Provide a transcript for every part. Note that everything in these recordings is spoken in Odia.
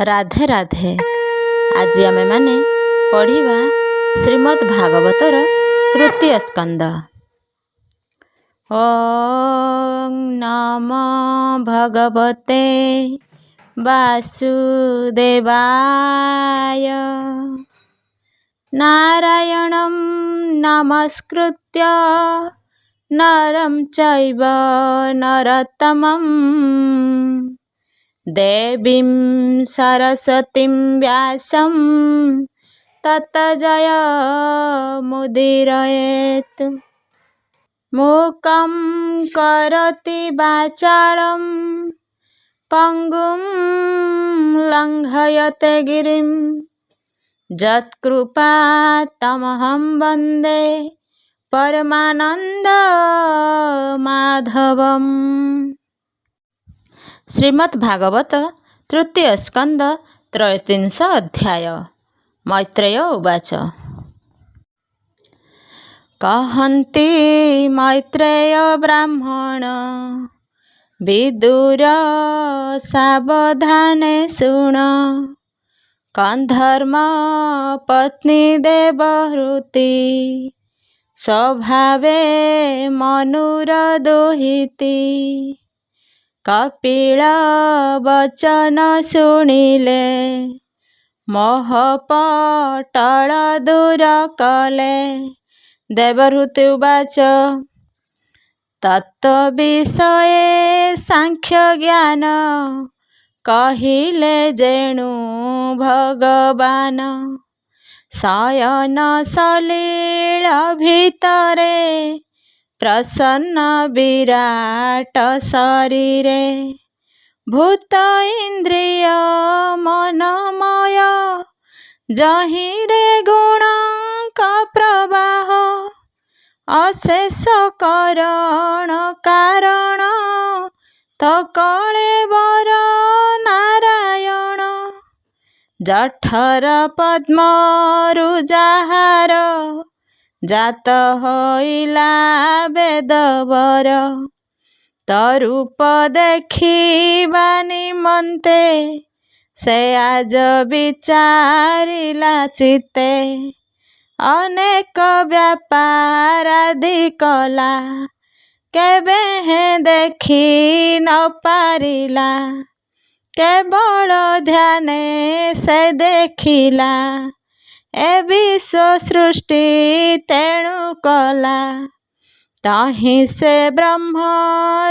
राधे राधे। आज आमे माने पढ़िबा श्रीमद् भागवतर तृतीय स्कंद। ओं नमो भगवते वासुदेवाय। नारायणं नमस्कृत्य नरं चैव नरोत्तमम् देवीं सरस्वतीं व्यासं ततो जयमुदीरयेत्। मूकं करोति वाचालं पङ्गुं लङ्घयते गिरिं यत्कृपातमहं वन्दे परमानन्दमाधवम्। श्रीमद् भागवत तृतीय स्कंद त्रयोत्रिंश अध्याय। मैत्रेय उवाच। कहन्ति मैत्रेय ब्राह्मण विदुर सावधाने शुण। कन्धर्म पत्नी देवहूति स्वभावे मनुर दुहिती। कपिल वचन शुणिले मोहपटल दूर कले। देवहूति उवाच तत्त्वविषये सांख्य ज्ञान कहिले जेणु भगवान। शयन सलील भितरे प्रसन्न विराट शरीरे। भूत इंद्रिय मनमय जहिरे गुणांक प्रवाह। अशेष करण कारण तो कलेवर नारायण। जठर पद्मरु जाहार जात होइला बेदवर। तरूप देखिबा निमन्ते से आज विचारिला चित्ते। अनेक व्यापार आदि कला केबे हे देखि न पारिला। केवल ध्याने से देखिला ए विश्व सृष्टि तेणु कला। ताहि से ब्रह्म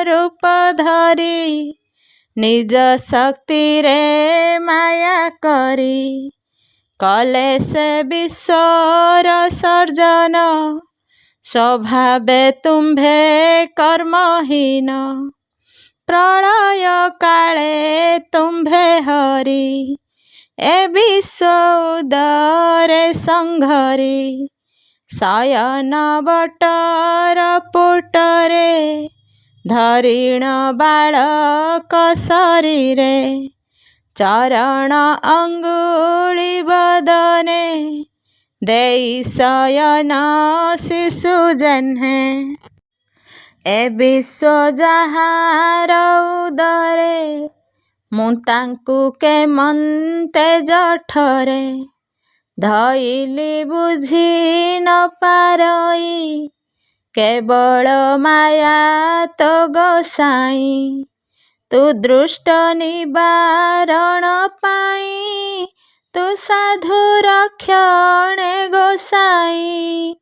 रूप धरी निज शक्ति रे माया करी। कले से विश्वर सर्जन स्वभावे तुम्भे कर्महीन। प्रलय काले तुम्भे हरि ए विश्व उदरे संघरी। शयन बटर पुटरे धरिण बालक शरीरे। चरण अंगुली बदने देई शयन शिशु जन्हे। ए विश्व जाहार उदरे ମୁଁ ତାଙ୍କୁ କେମନ୍ତେ ଜଠରେ। ଧଇଲି ବୁଝି ନ ପାରଇ କେବଳ ମାୟା ତୋ ଗୋସାଇଁ। ତୁ ଦୃଷ୍ଟ ନିବାରଣ ପାଇଁ ତୁ ସାଧୁ ରକ୍ଷଣେ ଗୋସାଇଁ।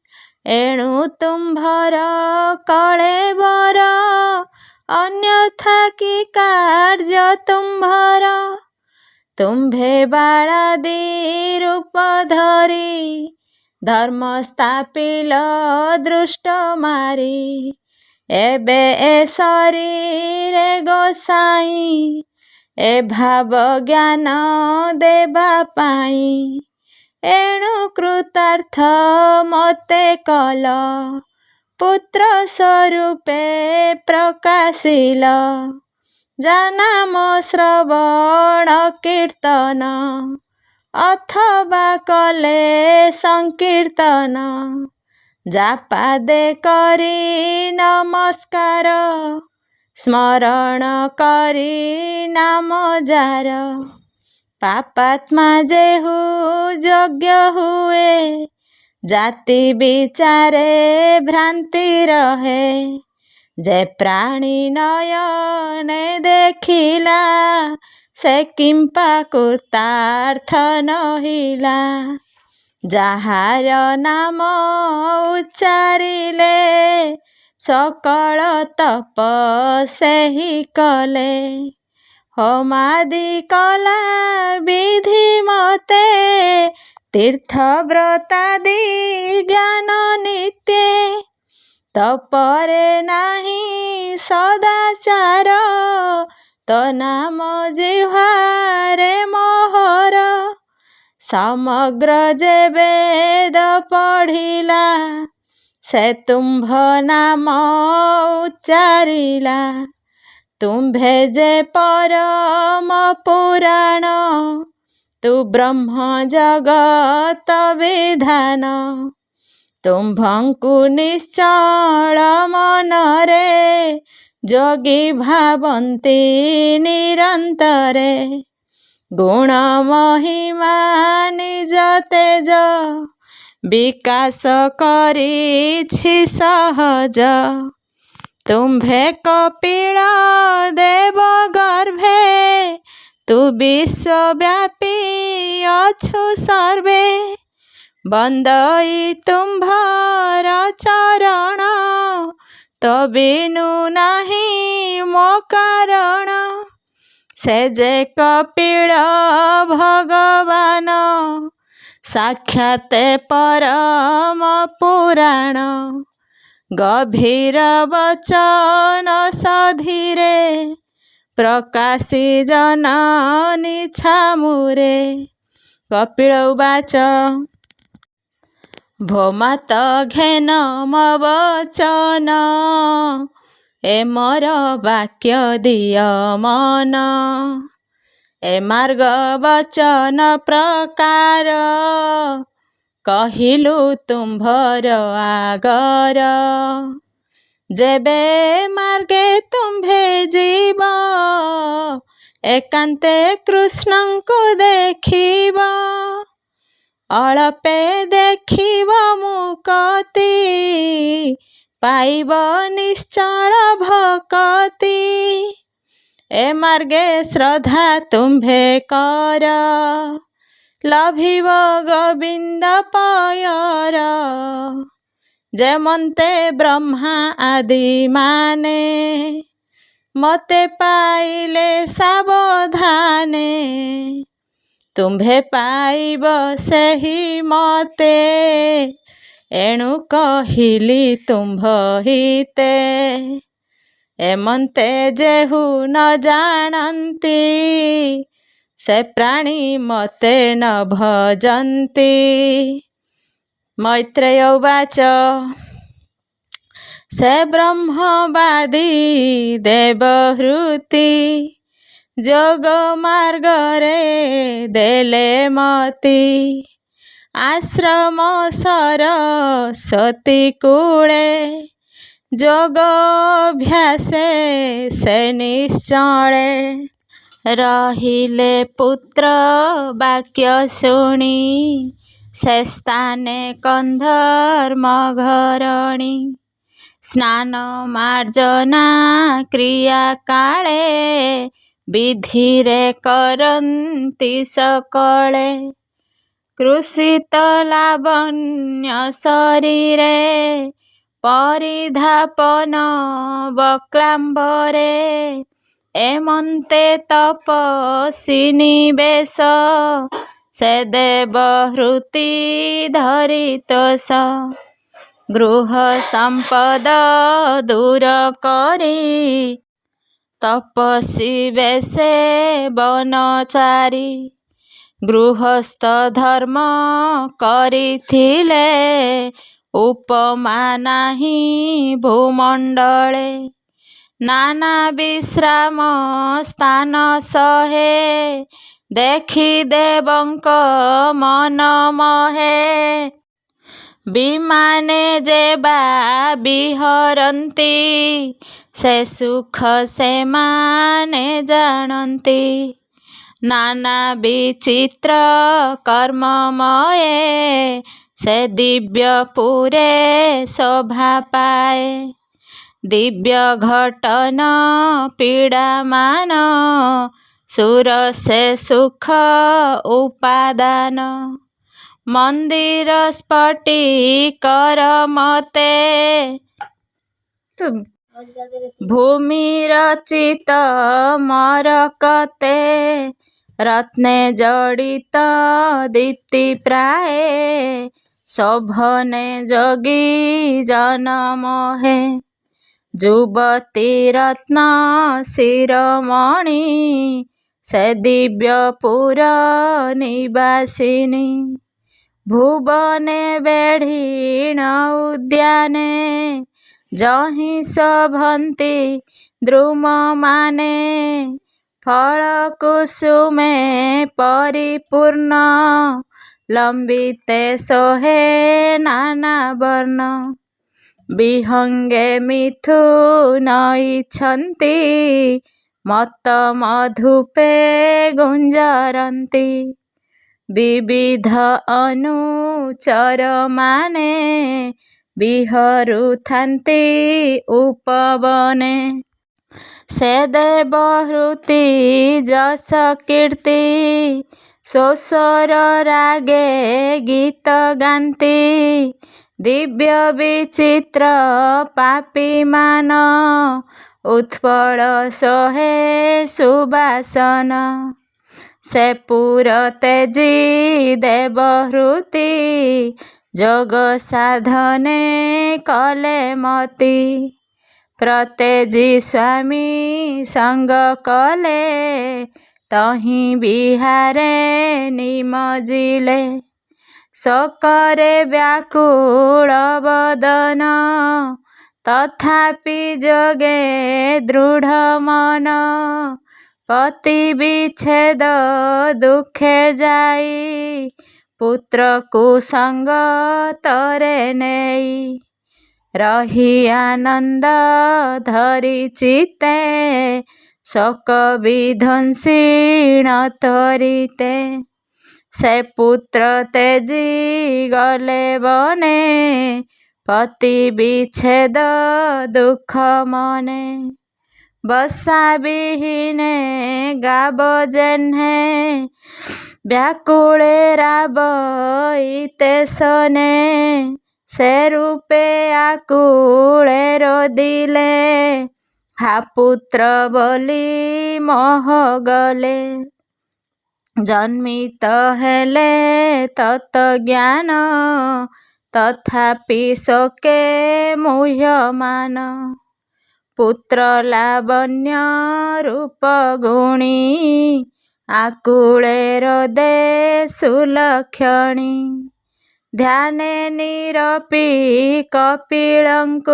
ଏଣୁ ତୁମ୍ଭର କଳେବର ଅନ୍ୟଥା କି କାର୍ଯ୍ୟ ତୁମ୍ଭର। ତୁମ୍ଭେ ବାଳାଦି ରୂପ ଧରି ଧର୍ମ ସ୍ଥାପିଲ ଦୃଷ୍ଟ ମାରି। ଏବେ ଏ ଶରୀରେ ଗୋସାଇଁ ଏ ଭାବ ଜ୍ଞାନ ଦେବା ପାଇଁ। ଏଣୁ କୃତାର୍ଥ ମତେ କଲ ପୁତ୍ର ସ୍ୱରୂପେ ପ୍ରକାଶିଲ। ଜାନାମ ଶ୍ରବଣ କୀର୍ତ୍ତନ ଅଥବା କଲେ ସଂକୀର୍ତ୍ତନ। जापादे करी नमस्कार स्मरण करी नाम जार ପାପାତ୍ମା ଯେହୁ ଯଜ୍ଞ ହୁଏ, ଜାତି ବିଚାରେ ଭ୍ରାନ୍ତି ରହେ। ଯେ ପ୍ରାଣୀ ନୟନେ ଦେଖିଲା, ସେ କିମ୍ପା କୃତାର୍ଥ ନହିଲା। ଯାହାର ନାମ ଉଚ୍ଚାରିଲେ, ସକଳ ତପ ସେହି କଲେ। ହୋମାଦି କଲା ବିଧି ମତେ, ତୀର୍ଥବ୍ରତାଦି ଜ୍ଞାନ ନିତ୍ୟେ। ତପରେ ନାହିଁ ସଦାଚାର, ତୋ ନାମ ଜିହ୍ୱାରେ ମୋହର। ସମଗ୍ର ଯେ ବେଦ ପଢ଼ିଲା, ସେ ତୁମ୍ଭ ନାମ ଉଚ୍ଚାରିଲା। ତୁମ୍ଭେ ଯେ ପରମ ପୁରାଣ, ତୁ ବ୍ରହ୍ମ ଜଗତ ବିଧାନ। ତୁମ୍ଭଙ୍କୁ ନିଶ୍ଚଳ ମନରେ, ଯୋଗୀ ଭାବନ୍ତି ନିରନ୍ତରେ। ଗୁଣ ମହିମା ନିଜ ତେଜ, ବିକାଶ କରିଛି ସହଜ। ତୁମ୍ଭେ କପିଳ ଦେବ ଗର୍ଭେ, ତୁ ବିଶ୍ୱବ୍ୟାପୀ ଅଛୁ ସର୍ବେ। ବନ୍ଦଇ ତୁମ୍ଭର ଚରଣ, ତ ବିନୁ ନାହିଁ ମୋ କାରଣ। ସେ ଯେ କପିଳ ଭଗବାନ, ସାକ୍ଷାତ ପରମ ପୁରାଣ। ଗଭୀର ବଚନ ସଧିରେ, ପ୍ରକାଶି ଜନନୀ ଛାମୁରେ। କପିଳ ଉବାଚ ଭୋ ମାତ ଘେନ ମୋ ବଚନ, ଏ ମୋର ବାକ୍ୟ ଦିଅ ମନ। ଏ ମାର୍ଗ ବଚନ ପ୍ରକାର, କହିଲୁ ତୁମ୍ଭର ଆଗର। ଯେବେ ମାର୍ଗେ ତୁମ୍ଭେ ଯିବ, ଏକାନ୍ତେ କୃଷ୍ଣଙ୍କୁ ଦେଖିବ। ଅଳପେ ଦେଖିବ ମୁକତି, ପାଇବ ନିଶ୍ଚଳ ଭକତି। ଏ ମାର୍ଗେ ଶ୍ରଦ୍ଧା ତୁମ୍ଭେ କର, ଲଭିବ ଗୋବିନ୍ଦ ପୟର। ଯେମନ୍ତେ ବ୍ରହ୍ମା ଆଦି ମାନେ, ମତେ ପାଇଲେ ସାବଧାନେ। ତୁମ୍ଭେ ପାଇବ ସେହି ମତେ, ଏଣୁ କହିଲି ତୁମ୍ଭ ହିତେ। ଏମନ୍ତେ ଯେହୁ ନ ଜାଣନ୍ତି, ସେ ପ୍ରାଣୀ ମତେ ନ ଭଜନ୍ତି। ମୈତ୍ରେୟ ଉବାଚ ସେ ବ୍ରହ୍ମବାଦୀ ଦେବହୃତି, ଯୋଗ ମାର୍ଗରେ ଦେଲେ ମତି। ଆଶ୍ରମ ସରସ୍ୱତୀ କୂଳେ, ଯୋଗାଭ୍ୟାସେ ସେ ନିଶ୍ଚଳେ। ରହିଲେ ପୁତ୍ର ବାକ୍ୟ ଶୁଣି, ସେ ସ୍ଥାନେ କନ୍ଧର୍ମ ଘରଣୀ। ସ୍ନାନ ମାର୍ଜନା କ୍ରିୟା କାଳେ, ବିଧିରେ କରନ୍ତି ସକଳେ। କୃଷିତ ଲାବଣ୍ୟ ଶରୀରେ, ପରିଧାପନ ବକ୍ଳାମ୍ବରେ। ଏମନ୍ତେ ତପସ୍ୱିନୀ ବେଶ, ସେ ଦେବହୃତି ଧରିତୋଷ। ଗୃହ ସମ୍ପଦ ଦୂର କରି, ତପସ୍ୱୀ ବେଶେ ବନଚାରି। ଗୃହସ୍ଥ ଧର୍ମ କରିଥିଲେ, ଉପମା ନାହିଁ ଭୂମଣ୍ଡଳେ। ନାନା ବିଶ୍ରାମ ସ୍ଥାନ ସହେ, ଦେଖି ଦେବଙ୍କ ମନ ମହେ। ବିମାନେ ଯେବା ବିହରନ୍ତି, ସେ ସୁଖ ସେମାନେ ଜାଣନ୍ତି। नाना विचित्र कर्ममये से दिव्यपुरे शोभा पाए। दिव्य घटन पीड़ामान सुर से सुख उपादान। मंदिर स्फटिकर मते भूमि रचित मरकते। रत्ने जड़ित दीप्ति प्राय शोभने जोगी जनमोहे। जुवती रत्न शिरोमणि से दिव्यपुर निवासिनी। भुवने बेढ़ीण उद्याने जहि शोभन्ति द्रुममाने। फल कुसुमे परिपूर्ण लम्बिते सोहे नाना वर्ण। विहंगे मिथुनइछन्ति मत मधुपे गुंजरन्ति। विविध अनुचर माने विहरुथन्ति उपवने। से देवहृति जस कीर्ति सोसर रागे गीत गान्ति। दिव्य विचित्र पापीमान उत्पल सोहे सुबासन। से पुर तेजी देवहृति जोग साधने कले मती। प्रतेजी स्वामी संग कले तहि विहारे निमजिले। शोकरे व्याकुल बदन तथापि जोगे दृढ़ मन। पति विच्छेद दुखे जाई पुत्र कुसंग तरे नेई। रही आनंद धरी चिते शोक विध्वंसीण त्वरिते। से पुत्र तेजी गले बने पति विच्छेद दुख मने। बसा विहीने गाब जेह्ने व्याकुले राब इते सने। से रूपे आकुले रोदिले हा पुत्र बोली मोह गले। जन्मित हेले तत्ज्ञान तथापि शोके मुह्यमान। पुत्र लावण्य रूप गुणी आकुले रोदे सुलक्षणी। ध्याने निरपी कपिलंकु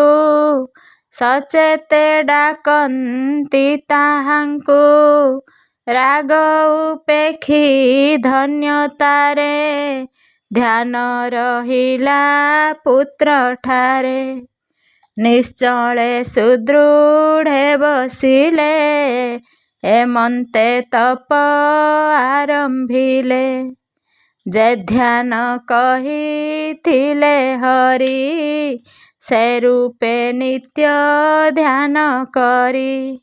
सचेते डाकन्ति ताहांकु। राग उपेक्षी धन्यतारे ध्यान रहिला पुत्र ठारे। निश्चले सुदृढ़े बसिले एमन्ते तप आरंभिले। जे ध्यान कहिथिले हरि से रूपे नित्य ध्यान करी।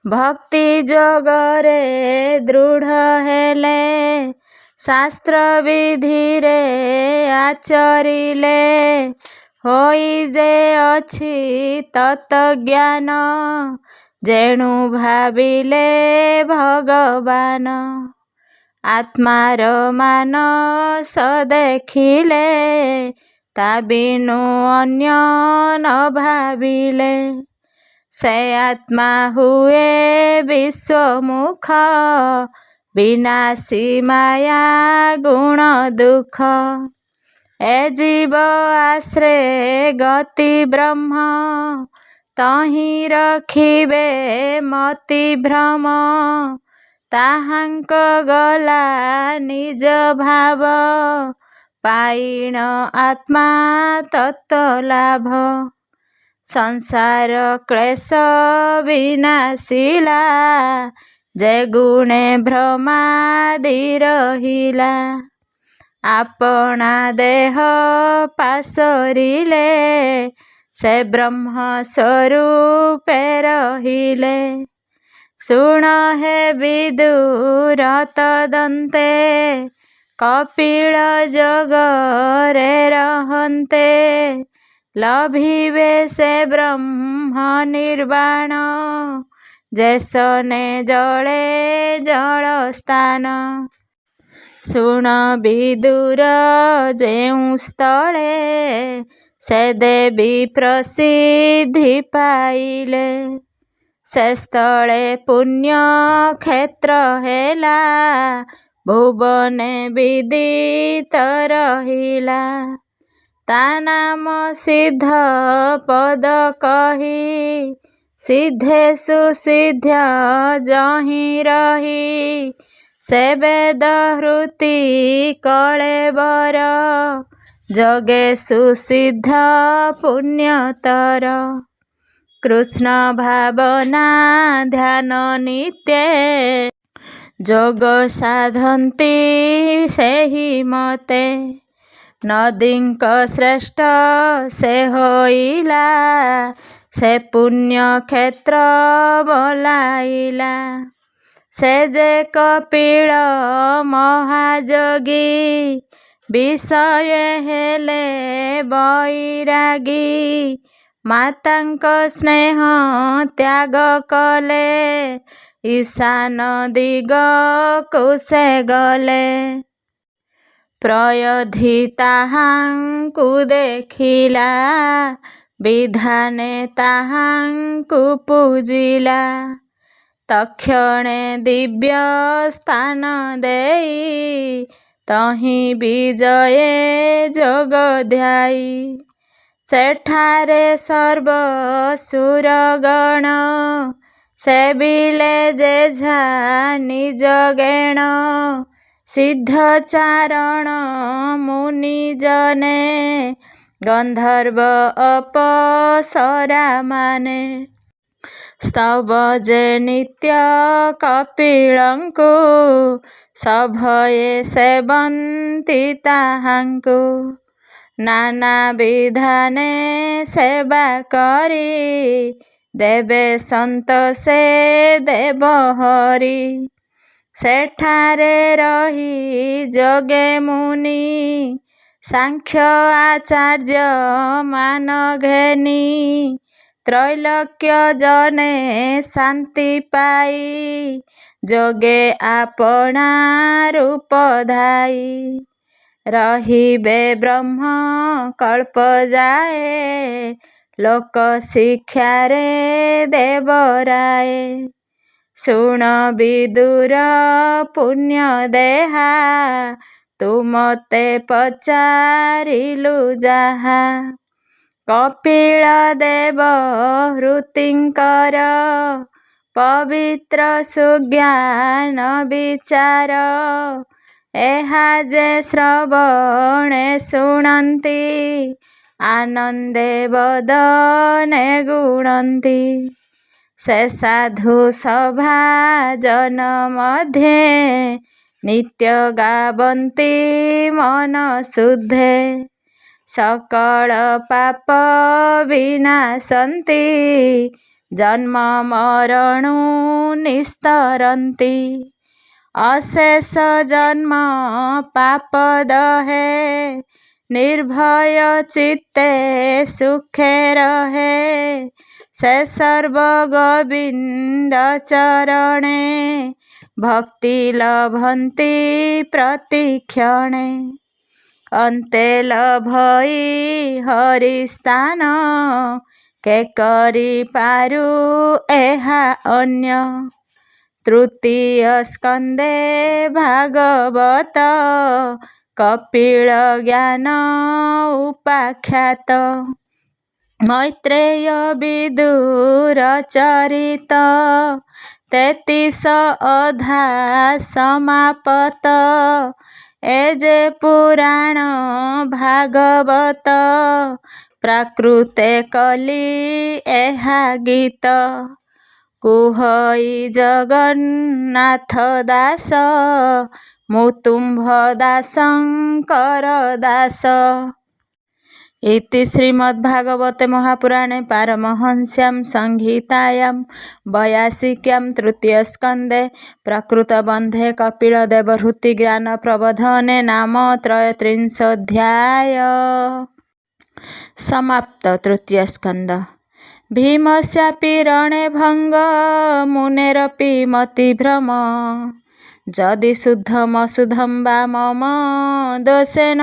भक्ति जोगरे दृढ़ हेले शास्त्र विधिरे आचरिले। होई जे अछि तत्ज्ञान जेणु भाविले भगवान। आत्मार मानस देखिले ता बिनु अन्य न भाविले। से आत्मा हुए विश्वमुख विनाशी माया गुण दुख। ए जीव आश्रे गति ब्रह्म तहि रखिबे मति भ्रम। ताहांक गला निज भाव पाइण आत्मा तत्व लाभ। संसार क्लेश विनाशिला ଯେ ଗୁଣେ ଭ୍ରମାଦି ରହିଲା। ଆପଣା ଦେହ ପାଶରିଲେ ସେ ବ୍ରହ୍ମ ସ୍ୱରୂପେ ରହିଲେ। ଶୁଣ ହେ ବିଦୁର ତଦନ୍ତେ କପିଳ ଯୋଗରେ ରହନ୍ତେ। ଲଭିବେ ସେ ବ୍ରହ୍ମ ନିର୍ବାଣ ଯେସନେ ଜଳେ ଜଳ ସ୍ଥାନ। ଶୁଣ ବିଦୁର ଯେଉଁ ସ୍ଥଳେ ସେ ଦେବୀ ପ୍ରସିଦ୍ଧି ପାଇଲେ। ସେ ସ୍ଥଳେ ପୁଣ୍ୟ କ୍ଷେତ୍ର ହେଲା ଭୁବନେ ବିଦିତ ରହିଲା। ତା ନାମ ସିଦ୍ଧ ପଦ କହି ସିଦ୍ଧେ ସୁସିଦ୍ଧ ଯହିଁ ରହି। ସେ ବେଦ ହୃତି କଳେବର ଯୋଗେ ସୁସିଦ୍ଧ ପୁଣ୍ୟତର। କୃଷ୍ଣ ଭାବନା ଧ୍ୟାନ ନିତ୍ୟେ ଯୋଗ ସାଧନ୍ତି ସେହି ମତେ। ନଦୀଙ୍କ ଶ୍ରେଷ୍ଠ ସେ ହୋଇଲା ସେ ପୁଣ୍ୟ କ୍ଷେତ୍ର ବୋଲାଇଲା। ସେ ଯେ କପିଳ ମହାଯୋଗୀ ବିଷୟେ ହେଲେ ବୈରାଗୀ। ମାତାଙ୍କ ସ୍ନେହ ତ୍ୟାଗ କଲେ ଈଶାନ ଦିଗକୁ ସେ ଗଲେ। ପ୍ରୟୋଧି ତାହାଙ୍କୁ ଦେଖିଲା ବିଧାନେ ତାହାଙ୍କୁ ପୂଜିଲା। ତକ୍ଷଣେ ଦିବ୍ୟ ସ୍ଥାନ ଦେଇ ତହିଁ ବିଜୟେ ଯୋଗ ଧ୍ୟାଇ। ସେଠାରେ ସର୍ବ ସୁରଗଣ ସେବିଲେ ଯେଝା ନିଜ ଗେଣ। ସିଦ୍ଧ ଚାରଣ ମୁନି ଜନେ ଗନ୍ଧର୍ବ ଅପସରା ମାନେ। ସ୍ତବ ଯେ ନିତ୍ୟ କପିଳଙ୍କୁ ସଭୟେ ସେବନ୍ତି ତାହାଙ୍କୁ। ନାନା ବିଧାନେ ସେବା କରି ଦେବେ ସନ୍ତୋଷେ ଦେବ ହରି। ସେଠାରେ ରହି ଯୋଗେ ମୁନି ସାଂଖ୍ୟ ଆଚାର୍ଯ୍ୟ ମାନ ଘେନି। ତ୍ରୈଲୋକ୍ୟ ଜନେ ଶାନ୍ତି ପାଇ ଯୋଗେ ଆପଣା ରୂପ ଧାଇ। ରହିବେ ବ୍ରହ୍ମ କଳ୍ପ ଯାଏ ଲୋକ ଶିକ୍ଷାରେ ଦେବରାଏ। ଶୁଣ ବିଦୁର ପୁଣ୍ୟ ଦେହା ତୁ ମତେ ପଚାରିଲୁ ଯାହା। କପିଳ ଦେବ ହୃତିଙ୍କର ପବିତ୍ର ସୁଜ୍ଞାନ ବିଚାର। ଏହା ଯେ ଶ୍ରବଣେ ଶୁଣନ୍ତି ଆନନ୍ଦେ ବଦନେ ଗୁଣନ୍ତି। ସେ ସାଧୁ ସଭା ଜନ ମଧ୍ୟେ ନିତ୍ୟ ଗାବନ୍ତି ମନ ଶୁଦ୍ଧେ। ସକଳ ପାପ ବିନାଶନ୍ତି ଜନ୍ମ ମରଣୁ ନିସ୍ତରନ୍ତି। ଅଶେଷ ଜନ୍ମ ପାପ ଦହେ ନିର୍ଭୟ ଚିତ୍ତେ ସୁଖେ ରହେ। ସେ ସର୍ବ ଗୋବିନ୍ଦ ଚରଣେ ଭକ୍ତି ଲଭନ୍ତି ପ୍ରତିକ୍ଷଣେ। ଅନ୍ତେ ଲଭଇ ହରି ସ୍ଥାନ କେ କରି ପାରୁ ଏହା ଅନ୍ୟ। ତୃତୀୟ ସ୍କନ୍ଧେ ଭାଗବତ କପିଳ ଜ୍ଞାନ ଉପାଖ୍ୟାତ। ମୈତ୍ରେୟ ବିଦୁର ଚରିତ 33 ଅଧ୍ୟାୟ ସମାପତ। ଏ ଯେ ପୁରାଣ ଭାଗବତ ପ୍ରାକୃତେ କଲି ଏହା ଗୀତ। କୁହଇ ଜଗନ୍ନାଥ ଦାସ, ମୁଁ ତୁମ୍ଭ ଦାସଙ୍କର ଦାସ। ଇତି ଶ୍ରୀମଦ୍ଭାଗବତେ ମହାପୁରାଣେ ପାରମହଂସ୍ୟାଂ ସଂହିତାୟାଂ ବୟାସିକ୍ୟାଂ ତୃତୀୟସ୍କନ୍ଧେ ପ୍ରକୃତବନ୍ଧେ କପିଳଦେବହୂତିଜ୍ଞାନ ପ୍ରବୋଧନେ ନାମ ତ୍ରୟତ୍ରିଂଶୋऽଧ୍ୟାୟ। ସମାପ୍ତ। ତୃତୀୟ ସ୍କନ୍ଧ। ଭୀମସ୍ୟାପି ରଣେ ଭଙ୍ଗ ମୁନେରପି ମତିଭ୍ରମ, ଯଦି ଶୁଦ୍ଧମଶୁଦ୍ଧଂ ବା ମମ ଦୋଷେନ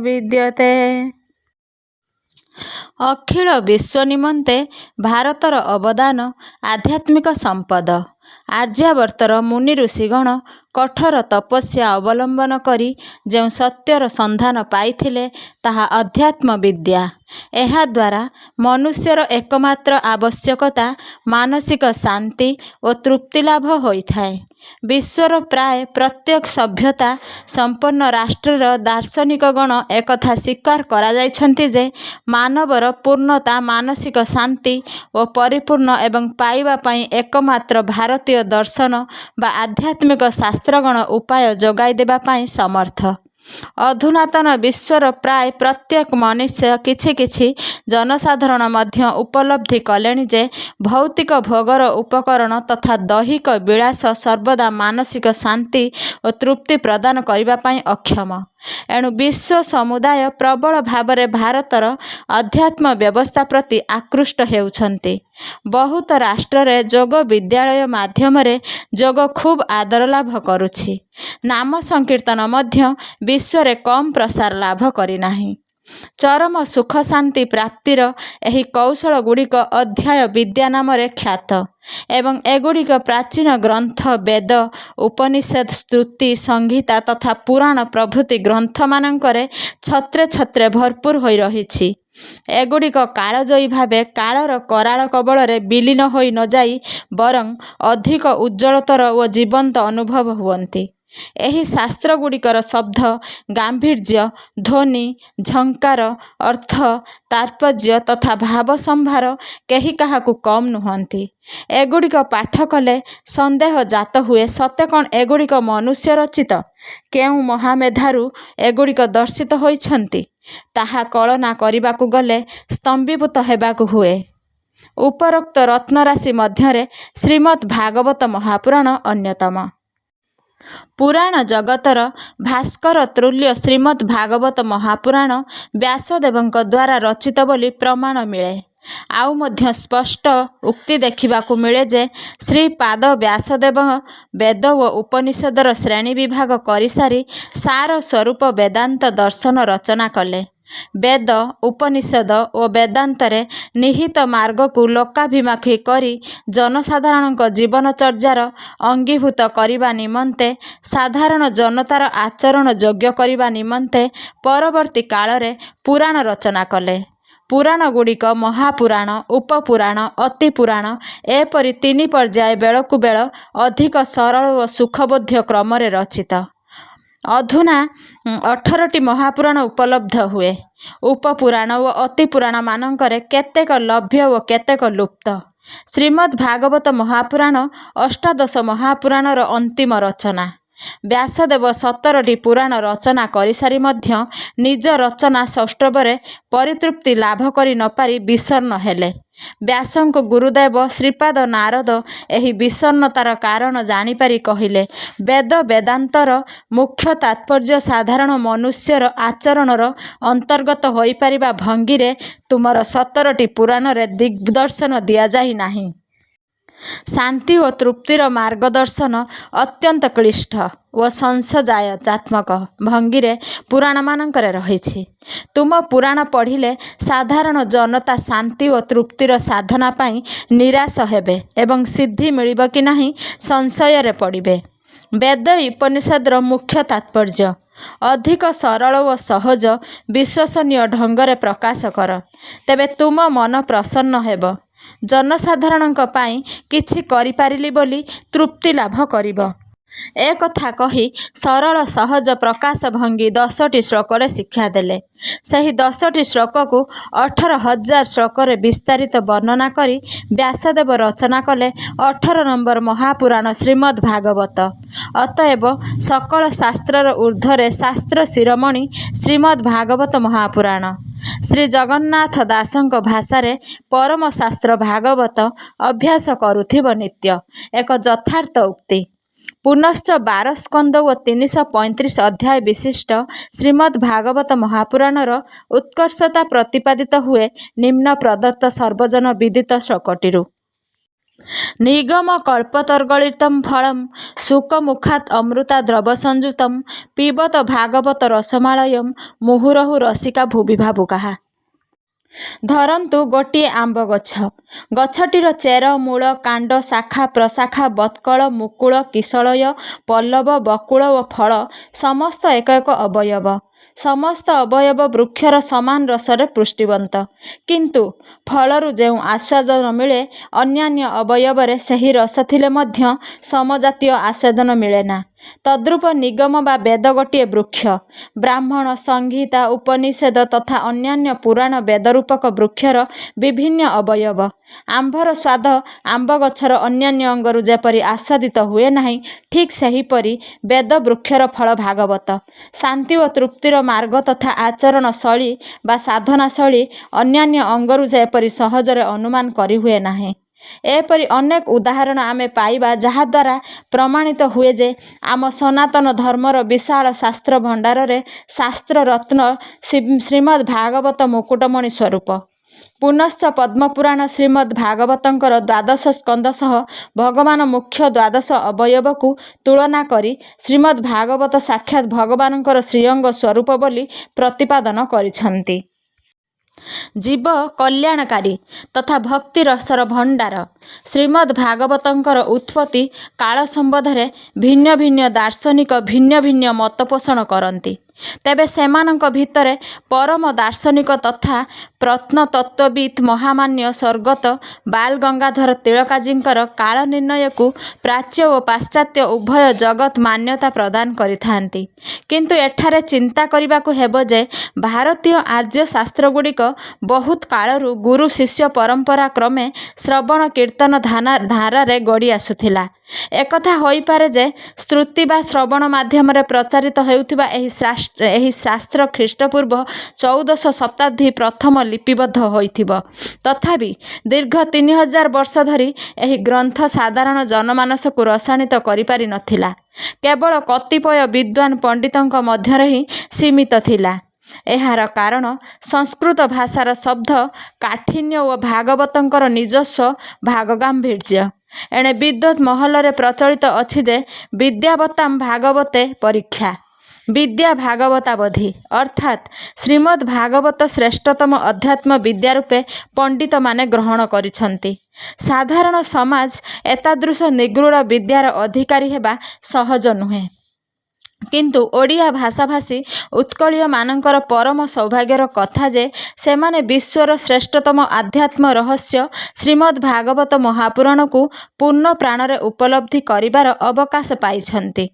ବିଦ୍ୟତେ। ଅଖିଳ ବିଶ୍ୱ ନିମନ୍ତେ ଭାରତର ଅବଦାନ ଆଧ୍ୟାତ୍ମିକ ସମ୍ପଦ। ଆର୍ଯ୍ୟାବର୍ତ୍ତର ମୁନି ଋଷିଗଣ କଠୋର ତପସ୍ୟା ଅବଲମ୍ବନ କରି ଯେଉଁ ସତ୍ୟର ସନ୍ଧାନ ପାଇଥିଲେ ତାହା ଅଧ୍ୟାତ୍ମ ବିଦ୍ୟା। ଏହାଦ୍ୱାରା ମନୁଷ୍ୟର ଏକମାତ୍ର ଆବଶ୍ୟକତା ମାନସିକ ଶାନ୍ତି ଓ ତୃପ୍ତିଲାଭ ହୋଇଥାଏ। ବିଶ୍ୱର ପ୍ରାୟ ପ୍ରତ୍ୟେକ ସଭ୍ୟତା ସମ୍ପନ୍ନ ରାଷ୍ଟ୍ରର ଦାର୍ଶନିକଗଣ ଏକଥା ସ୍ୱୀକାର କରାଯାଇଛନ୍ତି ଯେ ମାନବର ପୂର୍ଣ୍ଣତା, ମାନସିକ ଶାନ୍ତି ଓ ପରିପୂର୍ଣ୍ଣ ଏବଂ ପାଇବା ପାଇଁ ଏକମାତ୍ର ଭାରତୀୟ ଦର୍ଶନ ବା ଆଧ୍ୟାତ୍ମିକ ଶାସ୍ତ୍ରଗଣ ଉପାୟ ଯୋଗାଇ ଦେବା ପାଇଁ ସମର୍ଥ। ଅଧୁନାତନ ବିଶ୍ୱର ପ୍ରାୟ ପ୍ରତ୍ୟେକ ମନୁଷ୍ୟ କିଛି କିଛି ଜନସାଧାରଣ ମଧ୍ୟ ଉପଲବ୍ଧି କଲେଣି ଯେ ଭୌତିକ ଭୋଗର ଉପକରଣ ତଥା ଦୈହିକ ବିଳାସ ସର୍ବଦା ମାନସିକ ଶାନ୍ତି ଓ ତୃପ୍ତି ପ୍ରଦାନ କରିବା ପାଇଁ ଅକ୍ଷମ। ଏଣୁ ବିଶ୍ୱ ସମୁଦାୟ ପ୍ରବଳ ଭାବରେ ଭାରତର ଅଧ୍ୟାତ୍ମ ବ୍ୟବସ୍ଥା ପ୍ରତି ଆକୃଷ୍ଟ ହେଉଛନ୍ତି। ବହୁତ ରାଷ୍ଟ୍ରରେ ଯୋଗ ବିଦ୍ୟାଳୟ ମାଧ୍ୟମରେ ଯୋଗ ଖୁବ୍ ଆଦର ଲାଭ କରୁଛି। ନାମ ସଂକୀର୍ତ୍ତନ ମଧ୍ୟ ବିଶ୍ୱରେ କମ୍ ପ୍ରସାର ଲାଭ କରିନାହିଁ। ଚରମ ସୁଖ ଶାନ୍ତି ପ୍ରାପ୍ତିର ଏହି କୌଶଳ ଗୁଡ଼ିକ ଅଧ୍ୟାୟ ବିଦ୍ୟା ନାମରେ ଖ୍ୟାତ ଏବଂ ଏଗୁଡ଼ିକ ପ୍ରାଚୀନ ଗ୍ରନ୍ଥ ବେଦ, ଉପନିଷଦ, ସ୍ତୁତି, ସଂହିତା ତଥା ପୁରାଣ ପ୍ରଭୃତି ଗ୍ରନ୍ଥମାନଙ୍କରେ ଛତ୍ରେ ଛତ୍ରେ ଭରପୁର ହୋଇ ରହିଛି। ଏଗୁଡ଼ିକ କାଳଜୟୀ ଭାବେ କାଳର କରାଳ କବଳରେ ବିଲୀନ ହୋଇ ନ ଯାଇ ବରଂ ଅଧିକ ଉଜ୍ଜ୍ୱଳତର ଓ ଜୀବନ୍ତ ଅନୁଭବ ହୁଅନ୍ତି। ଏହି ଶାସ୍ତ୍ରଗୁଡ଼ିକର ଶବ୍ଦ ଗାମ୍ଭୀର୍ଯ୍ୟ, ଧ୍ୱନି, ଝଙ୍କାର, ଅର୍ଥ, ତାତ୍ପର୍ଯ୍ୟ ତଥା ଭାବ ସମ୍ଭାର କେହି କାହାକୁ କମ୍ ନୁହନ୍ତି। ଏଗୁଡ଼ିକ ପାଠ କଲେ ସନ୍ଦେହ ଜାତ ହୁଏ, ସତେ କ'ଣ ଏଗୁଡ଼ିକ ମନୁଷ୍ୟ ରଚିତ? କେଉଁ ମହାମେଧାରୁ ଏଗୁଡ଼ିକ ଦର୍ଶିତ ହୋଇଛନ୍ତି ତାହା କଳନା କରିବାକୁ ଗଲେ ସ୍ତମ୍ଭୀଭୂତ ହେବାକୁ ହୁଏ। ଉପରୋକ୍ତ ରତ୍ନରାଶି ମଧ୍ୟରେ ଶ୍ରୀମଦ୍ ଭାଗବତ ମହାପୁରାଣ ଅନ୍ୟତମ। ପୁରାଣ ଜଗତର ଭାସ୍କର ତୁଲ୍ୟ ଶ୍ରୀମଦ୍ ଭାଗବତ ମହାପୁରାଣ ବ୍ୟାସଦେବଙ୍କ ଦ୍ୱାରା ରଚିତ ବୋଲି ପ୍ରମାଣ ମିଳେ। ଆଉ ମଧ୍ୟ ସ୍ପଷ୍ଟ ଉକ୍ତି ଦେଖିବାକୁ ମିଳେ ଯେ ଶ୍ରୀପାଦ ବ୍ୟାସଦେବ ବେଦ ଓ ଉପନିଷଦର ଶ୍ରେଣୀ ବିଭାଗ କରିସାରି ସାର ସ୍ୱରୂପ ବେଦାନ୍ତ ଦର୍ଶନ ରଚନା କଲେ। ବେଦ, ଉପନିଷଦ ଓ ବେଦାନ୍ତରେ ନିହିତ ମାର୍ଗକୁ ଲୋକାଭିମୁଖୀ କରି ଜନସାଧାରଣଙ୍କ ଜୀବନଚର୍ଯ୍ୟାର ଅଙ୍ଗୀଭୂତ କରିବା ନିମନ୍ତେ, ସାଧାରଣ ଜନତାର ଆଚରଣ ଯୋଗ୍ୟ କରିବା ନିମନ୍ତେ ପରବର୍ତ୍ତୀ କାଳରେ ପୁରାଣ ରଚନା କଲେ। ପୁରାଣଗୁଡ଼ିକ ମହାପୁରାଣ, ଉପପୁରାଣ, ଅତିପୁରାଣ ଏପରି ତିନି ପର୍ଯ୍ୟାୟ ବେଳକୁ ବେଳ ଅଧିକ ସରଳ ଓ ସୁଖବୋଧ୍ୟ କ୍ରମରେ ରଚିତ। ଅଧୁନା 18ଟି ମହାପୁରାଣ ଉପଲବ୍ଧ ହୁଏ। ଉପପୁରାଣ ଓ ଅତିପୁରାଣମାନଙ୍କରେ କେତେକ ଲଭ୍ୟ ଓ କେତେକ ଲୁପ୍ତ। ଶ୍ରୀମଦ୍ ଭାଗବତ ମହାପୁରାଣ ଅଷ୍ଟାଦଶ ମହାପୁରାଣର ଅନ୍ତିମ ରଚନା। ବ୍ୟାସଦେବ 17ଟି ପୁରାଣ ରଚନା କରିସାରି ମଧ୍ୟ ନିଜ ରଚନା ସୌଷ୍ଠବରେ ପରିତୃପ୍ତି ଲାଭ କରି ନ ପାରି ବିଷର୍ଣ୍ଣ ହେଲେ। ବ୍ୟାସଙ୍କୁ ଗୁରୁଦେବ ଶ୍ରୀପାଦ ନାରଦ ଏହି ବିଷର୍ଣ୍ଣତାର କାରଣ ଜାଣିପାରି କହିଲେ, ବେଦ ବେଦାନ୍ତର ମୁଖ୍ୟ ତାତ୍ପର୍ଯ୍ୟ ସାଧାରଣ ମନୁଷ୍ୟର ଆଚରଣର ଅନ୍ତର୍ଗତ ହୋଇପାରିବା ଭଙ୍ଗୀରେ ତୁମର 17ଟି ପୁରାଣରେ ଦିଗ୍ଦର୍ଶନ ଦିଆଯାଇ ନାହିଁ। ଶାନ୍ତି ଓ ତୃପ୍ତିର ମାର୍ଗଦର୍ଶନ ଅତ୍ୟନ୍ତ କ୍ଳିଷ୍ଟ ଓ ସଂଶୟାତ୍ମକ ଭଙ୍ଗୀରେ ପୁରାଣମାନଙ୍କରେ ରହିଛି। ତୁମ ପୁରାଣ ପଢ଼ିଲେ ସାଧାରଣ ଜନତା ଶାନ୍ତି ଓ ତୃପ୍ତିର ସାଧନା ପାଇଁ ନିରାଶ ହେବେ ଏବଂ ସିଦ୍ଧି ମିଳିବ କି ନାହିଁ ସଂଶୟରେ ପଡ଼ିବେ। ବେଦ ଉପନିଷଦର ମୁଖ୍ୟ ତାତ୍ପର୍ଯ୍ୟ ଅଧିକ ସରଳ ଓ ସହଜ ବିଶ୍ୱସନୀୟ ଢଙ୍ଗରେ ପ୍ରକାଶ କର, ତେବେ ତୁମ ମନ ପ୍ରସନ୍ନ ହେବ। ଜନସାଧାରଣଙ୍କ ପାଇଁ କିଛି କରିପାରିଲି ବୋଲି ତୃପ୍ତି ଲାଭ କରିବ। ଏ କଥା କହି ସରଳ ସହଜ ପ୍ରକାଶ ଭଙ୍ଗୀ 10ଟି ଶ୍ଲୋକରେ ଶିକ୍ଷା ଦେଲେ। ସେହି 10ଟି ଶ୍ଲୋକକୁ 18,000 ଶ୍ଲୋକରେ ବିସ୍ତାରିତ ବର୍ଣ୍ଣନା କରି ବ୍ୟାସଦେବ ରଚନା କଲେ 18 ନମ୍ବର ମହାପୁରାଣ ଶ୍ରୀମଦ୍ ଭାଗବତ। ଅତଏବ ସକଳ ଶାସ୍ତ୍ରର ଊର୍ଦ୍ଧ୍ୱରେ ଶାସ୍ତ୍ର ଶିରୋମଣି ଶ୍ରୀମଦ୍ ଭାଗବତ ମହାପୁରାଣ। ଶ୍ରୀ ଜଗନ୍ନାଥ ଦାସଙ୍କ ଭାଷାରେ ପରମ ଶାସ୍ତ୍ର ଭାଗବତ ଅଭ୍ୟାସ କରୁଥିବ ନିତ୍ୟ ଏକ ଯଥାର୍ଥ ଉକ୍ତି। ପୁନଶ୍ଚ 12 ସ୍କନ୍ଧ ଓ 335 ଅଧ୍ୟାୟ ବିଶିଷ୍ଟ ଶ୍ରୀମଦ୍ ଭାଗବତ ମହାପୁରାଣର ଉତ୍କର୍ଷତା ପ୍ରତିପାଦିତ ହୁଏ ନିମ୍ନ ପ୍ରଦତ୍ତ ସର୍ବଜନ ବିଦିତ ଶ୍ଲୋକଟିରୁ। ନିଗମ କଳ୍ପତର୍ଗଳିତଂ ଫଳଂ ଶୁକମୁଖାତ୍ ଅମୃତା ଦ୍ରବ ସଂଯୁତଂ ପିବତ ଭାଗବତ ରସମାଳୟଂ ମୁହୁରହୁ ରସିକା ଭୁବି ଭାବୁକାଃ। ଧରନ୍ତୁ ଗୋଟିଏ ଆମ୍ବ ଗଛ। ଗଛଟିର ଚେର, ମୂଳ, କାଣ୍ଡ, ଶାଖା, ପ୍ରଶାଖା, ବତ୍କଳ, ମୁକୁଳ, କିଶଳୟ, ପଲ୍ଲବ, ବକୁଳ ଓ ଫଳ ସମସ୍ତ ଏକ ଏକ ଅବୟବ। ସମସ୍ତ ଅବୟବ ବୃକ୍ଷର ସମାନ ରସରେ ପୁଷ୍ଟିବନ୍ତ। କିନ୍ତୁ ଫଳରୁ ଯେଉଁ ଆସ୍ୱାଦନ ମିଳେ ଅନ୍ୟାନ୍ୟ ଅବୟବରେ ସେହି ରସ ଥିଲେ ମଧ୍ୟ ସମଜାତୀୟ ଆସ୍ୱାଦନ ମିଳେନା। ତଦ୍ରୂପ ନିଗମ ବା ବେଦ ଗୋଟିଏ ବୃକ୍ଷ। ବ୍ରାହ୍ମଣ, ସଂହିତା, ଉପନିଷେଦ ତଥା ଅନ୍ୟାନ୍ୟ ପୁରାଣ ବେଦରୂପକ ବୃକ୍ଷର ବିଭିନ୍ନ ଅବୟବ। ଆମ୍ଭର ସ୍ୱାଦ ଆମ୍ବ ଗଛର ଅନ୍ୟାନ୍ୟ ଅଙ୍ଗରୁ ଯେପରି ଆସ୍ୱାଦିତ ହୁଏ ନାହିଁ, ଠିକ୍ ସେହିପରି ବେଦ ବୃକ୍ଷର ଫଳ ଭାଗବତ। ଶାନ୍ତି ଓ ତୃପ୍ତିର ମାର୍ଗ ତଥା ଆଚରଣ ଶୈଳୀ ବା ସାଧନା ଶୈଳୀ ଅନ୍ୟାନ୍ୟ ଅଙ୍ଗରୁ ଯେପରି ସହଜରେ ଅନୁମାନ କରିହୁଏ ନାହିଁ। ଏପରି ଅନେକ ଉଦାହରଣ ଆମେ ପାଇବା, ଯାହାଦ୍ୱାରା ପ୍ରମାଣିତ ହୁଏ ଯେ ଆମ ସନାତନ ଧର୍ମର ବିଶାଳ ଶାସ୍ତ୍ର ଭଣ୍ଡାରରେ ଶାସ୍ତ୍ର ରତ୍ନ ଶ୍ରୀମଦ୍ ଭାଗବତ ମୁକୁଟମଣି ସ୍ୱରୂପ। ପୁନଶ୍ଚ ପଦ୍ମପୁରାଣ ଶ୍ରୀମଦ୍ ଭାଗବତଙ୍କର 12 ସ୍କନ୍ଧ ସହ ଭଗବାନ ମୁଖ୍ୟ 12 ଅବୟବକୁ ତୁଳନା କରି ଶ୍ରୀମଦ୍ ଭାଗବତ ସାକ୍ଷାତ୍ ଭଗବାନଙ୍କର ଶ୍ରୀଅଙ୍ଗ ସ୍ୱରୂପ ବୋଲି ପ୍ରତିପାଦନ କରିଛନ୍ତି। ଜୀବ କଲ୍ୟାଣକାରୀ ତଥା ଭକ୍ତି ରସର ଭଣ୍ଡାର ଶ୍ରୀମଦ୍ ଭାଗବତଙ୍କର ଉତ୍ପତ୍ତି କାଳ ସମ୍ବନ୍ଧରେ ଭିନ୍ନ ଭିନ୍ନ ଦାର୍ଶନିକ ଭିନ୍ନ ଭିନ୍ନ ମତ ପୋଷଣ କରନ୍ତି। ତେବେ ସେମାନଙ୍କ ଭିତରେ ପରମ ଦାର୍ଶନିକ ତଥା ପ୍ରତ୍ନତତ୍ତ୍ୱବିତ୍ ମହାମାନ୍ୟ ସ୍ୱର୍ଗତ ବାଲ ଗଙ୍ଗାଧର ତିଳକାଜୀଙ୍କର କାଳ ନିର୍ଣ୍ଣୟକୁ ପ୍ରାଚ୍ୟ ଓ ପାଶ୍ଚାତ୍ୟ ଉଭୟ ଜଗତ ମାନ୍ୟତା ପ୍ରଦାନ କରିଥାନ୍ତି। କିନ୍ତୁ ଏଠାରେ ଚିନ୍ତା କରିବାକୁ ହେବ ଯେ ଭାରତୀୟ ଆର୍ଯ୍ୟ ଶାସ୍ତ୍ରଗୁଡ଼ିକ ବହୁତ କାଳରୁ ଗୁରୁ ଶିଷ୍ୟ ପରମ୍ପରା କ୍ରମେ ଶ୍ରବଣ କୀର୍ତ୍ତନ ଧାରାରେ ଗଡ଼ି ଆସୁଥିଲା। ଏକଥା ହୋଇପାରେ ଯେ ଶ୍ରୁତି ବା ଶ୍ରବଣ ମାଧ୍ୟମରେ ପ୍ରଚାରିତ ହେଉଥିବା ଏହି ଶାସ୍ତ୍ର ଖ୍ରୀଷ୍ଟପୂର୍ବ 1400 ଶତାବ୍ଦୀ ପ୍ରଥମ ଲିପିବଦ୍ଧ ହୋଇଥିବ। ତଥାପି ଦୀର୍ଘ 3000 ବର୍ଷ ଧରି ଏହି ଗ୍ରନ୍ଥ ସାଧାରଣ ଜନମାନସକୁ ରସାଣିତ କରିପାରି ନଥିଲା। କେବଳ କତିପୟ ବିଦ୍ୱାନ ପଣ୍ଡିତଙ୍କ ମଧ୍ୟରେ ହିଁ ସୀମିତ ଥିଲା। ଏହାର କାରଣ ସଂସ୍କୃତ ଭାଷାର ଶବ୍ଦ କାଠିନ୍ୟ ଓ ଭାଗବତଙ୍କର ନିଜସ୍ୱ ଭାଗଗାମ୍ଭୀର୍ଯ୍ୟ। ଏଣେ ବିଦ୍ୱତ୍ ମହଲରେ ପ୍ରଚଳିତ ଅଛି ଯେ ବିଦ୍ୟାବତାଂ ଭାଗବତେ ପରୀକ୍ଷା ବିଦ୍ୟା ଭାଗବତାବଧି, ଅର୍ଥାତ୍ ଶ୍ରୀମଦ୍ ଭାଗବତ ଶ୍ରେଷ୍ଠତମ ଅଧ୍ୟାତ୍ମ ବିଦ୍ୟା ରୂପେ ପଣ୍ଡିତମାନେ ଗ୍ରହଣ କରିଛନ୍ତି। ସାଧାରଣ ସମାଜ ଏତାଦୃଶ ନିଗୂଢ଼ ବିଦ୍ୟାର ଅଧିକାରୀ ହେବା ସହଜ ନୁହେଁ। କିନ୍ତୁ ଓଡ଼ିଆ ଭାଷାଭାଷୀ ଉତ୍କଳୀୟମାନଙ୍କର ପରମ ସୌଭାଗ୍ୟର କଥା ଯେ ସେମାନେ ବିଶ୍ୱର ଶ୍ରେଷ୍ଠତମ ଆଧ୍ୟାତ୍ମ ରହସ୍ୟ ଶ୍ରୀମଦ୍ ଭାଗବତ ମହାପୁରାଣକୁ ପୂର୍ଣ୍ଣ ପ୍ରାଣରେ ଉପଲବ୍ଧି କରିବାର ଅବକାଶ ପାଇଛନ୍ତି।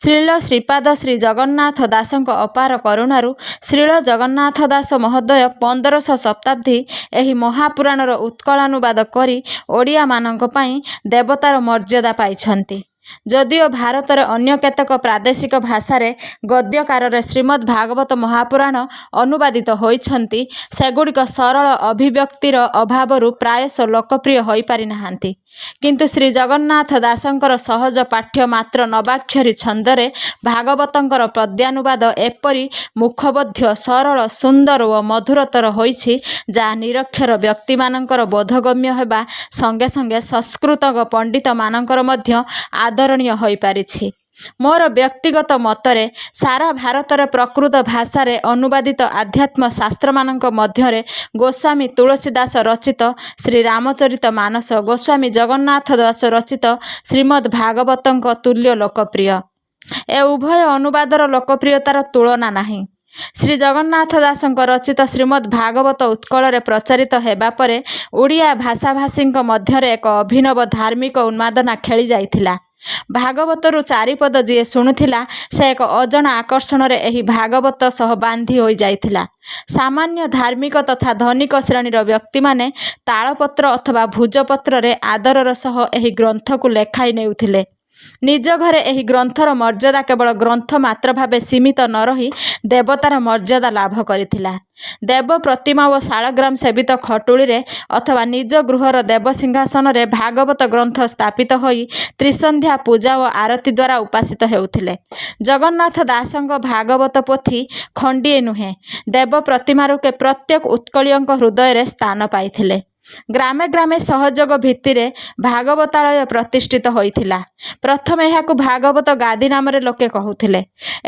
ଶ୍ରୀଳ ଶ୍ରୀପାଦ ଶ୍ରୀ ଜଗନ୍ନାଥ ଦାସଙ୍କ ଅପାର କରୁଣାରୁ ଶ୍ରୀଳ ଜଗନ୍ନାଥ ଦାସ ମହୋଦୟ 1500 ଶତାବ୍ଦୀ ଏହି ମହାପୁରାଣର ଉତ୍କଳାନୁବାଦ କରି ଓଡ଼ିଆମାନଙ୍କ ପାଇଁ ଦେବତାର ମର୍ଯ୍ୟାଦା ପାଇଛନ୍ତି। ଯଦିଓ ଭାରତରେ ଅନ୍ୟ କେତେକ ପ୍ରାଦେଶିକ ଭାଷାରେ ଗଦ୍ୟକାରରେ ଶ୍ରୀମଦ୍ ଭାଗବତ ମହାପୁରାଣ ଅନୁବାଦିତ ହୋଇଛନ୍ତି, ସେଗୁଡ଼ିକ ସରଳ ଅଭିବ୍ୟକ୍ତିର ଅଭାବରୁ ପ୍ରାୟଶଃ ଲୋକପ୍ରିୟ ହୋଇପାରି ନାହାନ୍ତି। କିନ୍ତୁ ଶ୍ରୀ ଜଗନ୍ନାଥ ଦାସଙ୍କର ସହଜ ପାଠ୍ୟ ମାତ୍ର ନବାକ୍ଷରୀ ଛନ୍ଦରେ ଭାଗବତଙ୍କର ପଦ୍ୟାନୁବାଦ ଏପରି ମୁଖବୋଧ୍ୟ, ସରଳ, ସୁନ୍ଦର ଓ ମଧୁରତର ହୋଇଛି, ଯାହା ନିରକ୍ଷର ବ୍ୟକ୍ତିମାନଙ୍କର ବୋଧଗମ୍ୟ ହେବା ସଙ୍ଗେ ସଙ୍ଗେ ସଂସ୍କୃତ ପଣ୍ଡିତମାନଙ୍କର ମଧ୍ୟ ଆଦରଣୀୟ ହୋଇପାରିଛି। ମୋର ବ୍ୟକ୍ତିଗତ ମତରେ ସାରା ଭାରତରେ ପ୍ରକୃତ ଭାଷାରେ ଅନୁବାଦିତ ଆଧ୍ୟାତ୍ମ ଶାସ୍ତ୍ରମାନଙ୍କ ମଧ୍ୟରେ ଗୋସ୍ୱାମୀ ତୁଳସୀ ଦାସ ରଚିତ ଶ୍ରୀରାମଚରିତ ମାନସ, ଗୋସ୍ୱାମୀ ଜଗନ୍ନାଥ ଦାସ ରଚିତ ଶ୍ରୀମଦ୍ ଭାଗବତଙ୍କ ତୁଲ୍ୟ ଲୋକପ୍ରିୟ। ଏ ଉଭୟ ଅନୁବାଦର ଲୋକପ୍ରିୟତାର ତୁଳନା ନାହିଁ। ଶ୍ରୀ ଜଗନ୍ନାଥ ଦାସଙ୍କ ରଚିତ ଶ୍ରୀମଦ୍ ଭାଗବତ ଉତ୍କଳରେ ପ୍ରଚାରିତ ହେବା ପରେ ଓଡ଼ିଆ ଭାଷାଭାଷୀଙ୍କ ମଧ୍ୟରେ ଏକ ଅଭିନବ ଧାର୍ମିକ ଉନ୍ମାଦନା ଖେଳି ଯାଇଥିଲା। ଭାଗବତରୁ ଚାରିପଦ ଯିଏ ଶୁଣୁଥିଲା ସେ ଏକ ଅଜଣା ଆକର୍ଷଣରେ ଏହି ଭାଗବତ ସହ ବାନ୍ଧି ହୋଇଯାଇଥିଲା। ସାମାନ୍ୟ ଧାର୍ମିକ ତଥା ଧନିକ ଶ୍ରେଣୀର ବ୍ୟକ୍ତିମାନେ ତାଳପତ୍ର ଅଥବା ଭୁଜପତ୍ରରେ ଆଦରର ସହ ଏହି ଗ୍ରନ୍ଥକୁ ଲେଖାଇ ନେଉଥିଲେ। ନିଜ ଘରେ ଏହି ଗ୍ରନ୍ଥର ମର୍ଯ୍ୟାଦା କେବଳ ଗ୍ରନ୍ଥ ମାତ୍ର ଭାବେ ସୀମିତ ନ ରହି ଦେବତାର ମର୍ଯ୍ୟାଦା ଲାଭ କରିଥିଲା। ଦେବ ପ୍ରତିମା ଓ ଶାଳଗ୍ରାମ ସେବିତ ଖଟୁଳିରେ ଅଥବା ନିଜ ଗୃହର ଦେବସିଂହାସନରେ ଭାଗବତ ଗ୍ରନ୍ଥ ସ୍ଥାପିତ ହୋଇ ତ୍ରିସନ୍ଧ୍ୟା ପୂଜା ଓ ଆରତୀ ଦ୍ୱାରା ଉପାସିତ ହେଉଥିଲେ। ଜଗନ୍ନାଥ ଦାସଙ୍କ ଭାଗବତ ପୋଥି ଖଣ୍ଡିଏ ନୁହେଁ, ଦେବ ପ୍ରତିମା ରୂପେ ପ୍ରତ୍ୟେକ ଉତ୍କଳୀୟଙ୍କ ହୃଦୟରେ ସ୍ଥାନ ପାଇଥିଲେ। ଗ୍ରାମେ ଗ୍ରାମେ ସହଯୋଗ ଭିତ୍ତିରେ ଭାଗବତାଳୟ ପ୍ରତିଷ୍ଠିତ ହୋଇଥିଲା। ପ୍ରଥମେ ଏହାକୁ ଭାଗବତ ଗାଦି ନାମରେ ଲୋକେ କହୁଥିଲେ।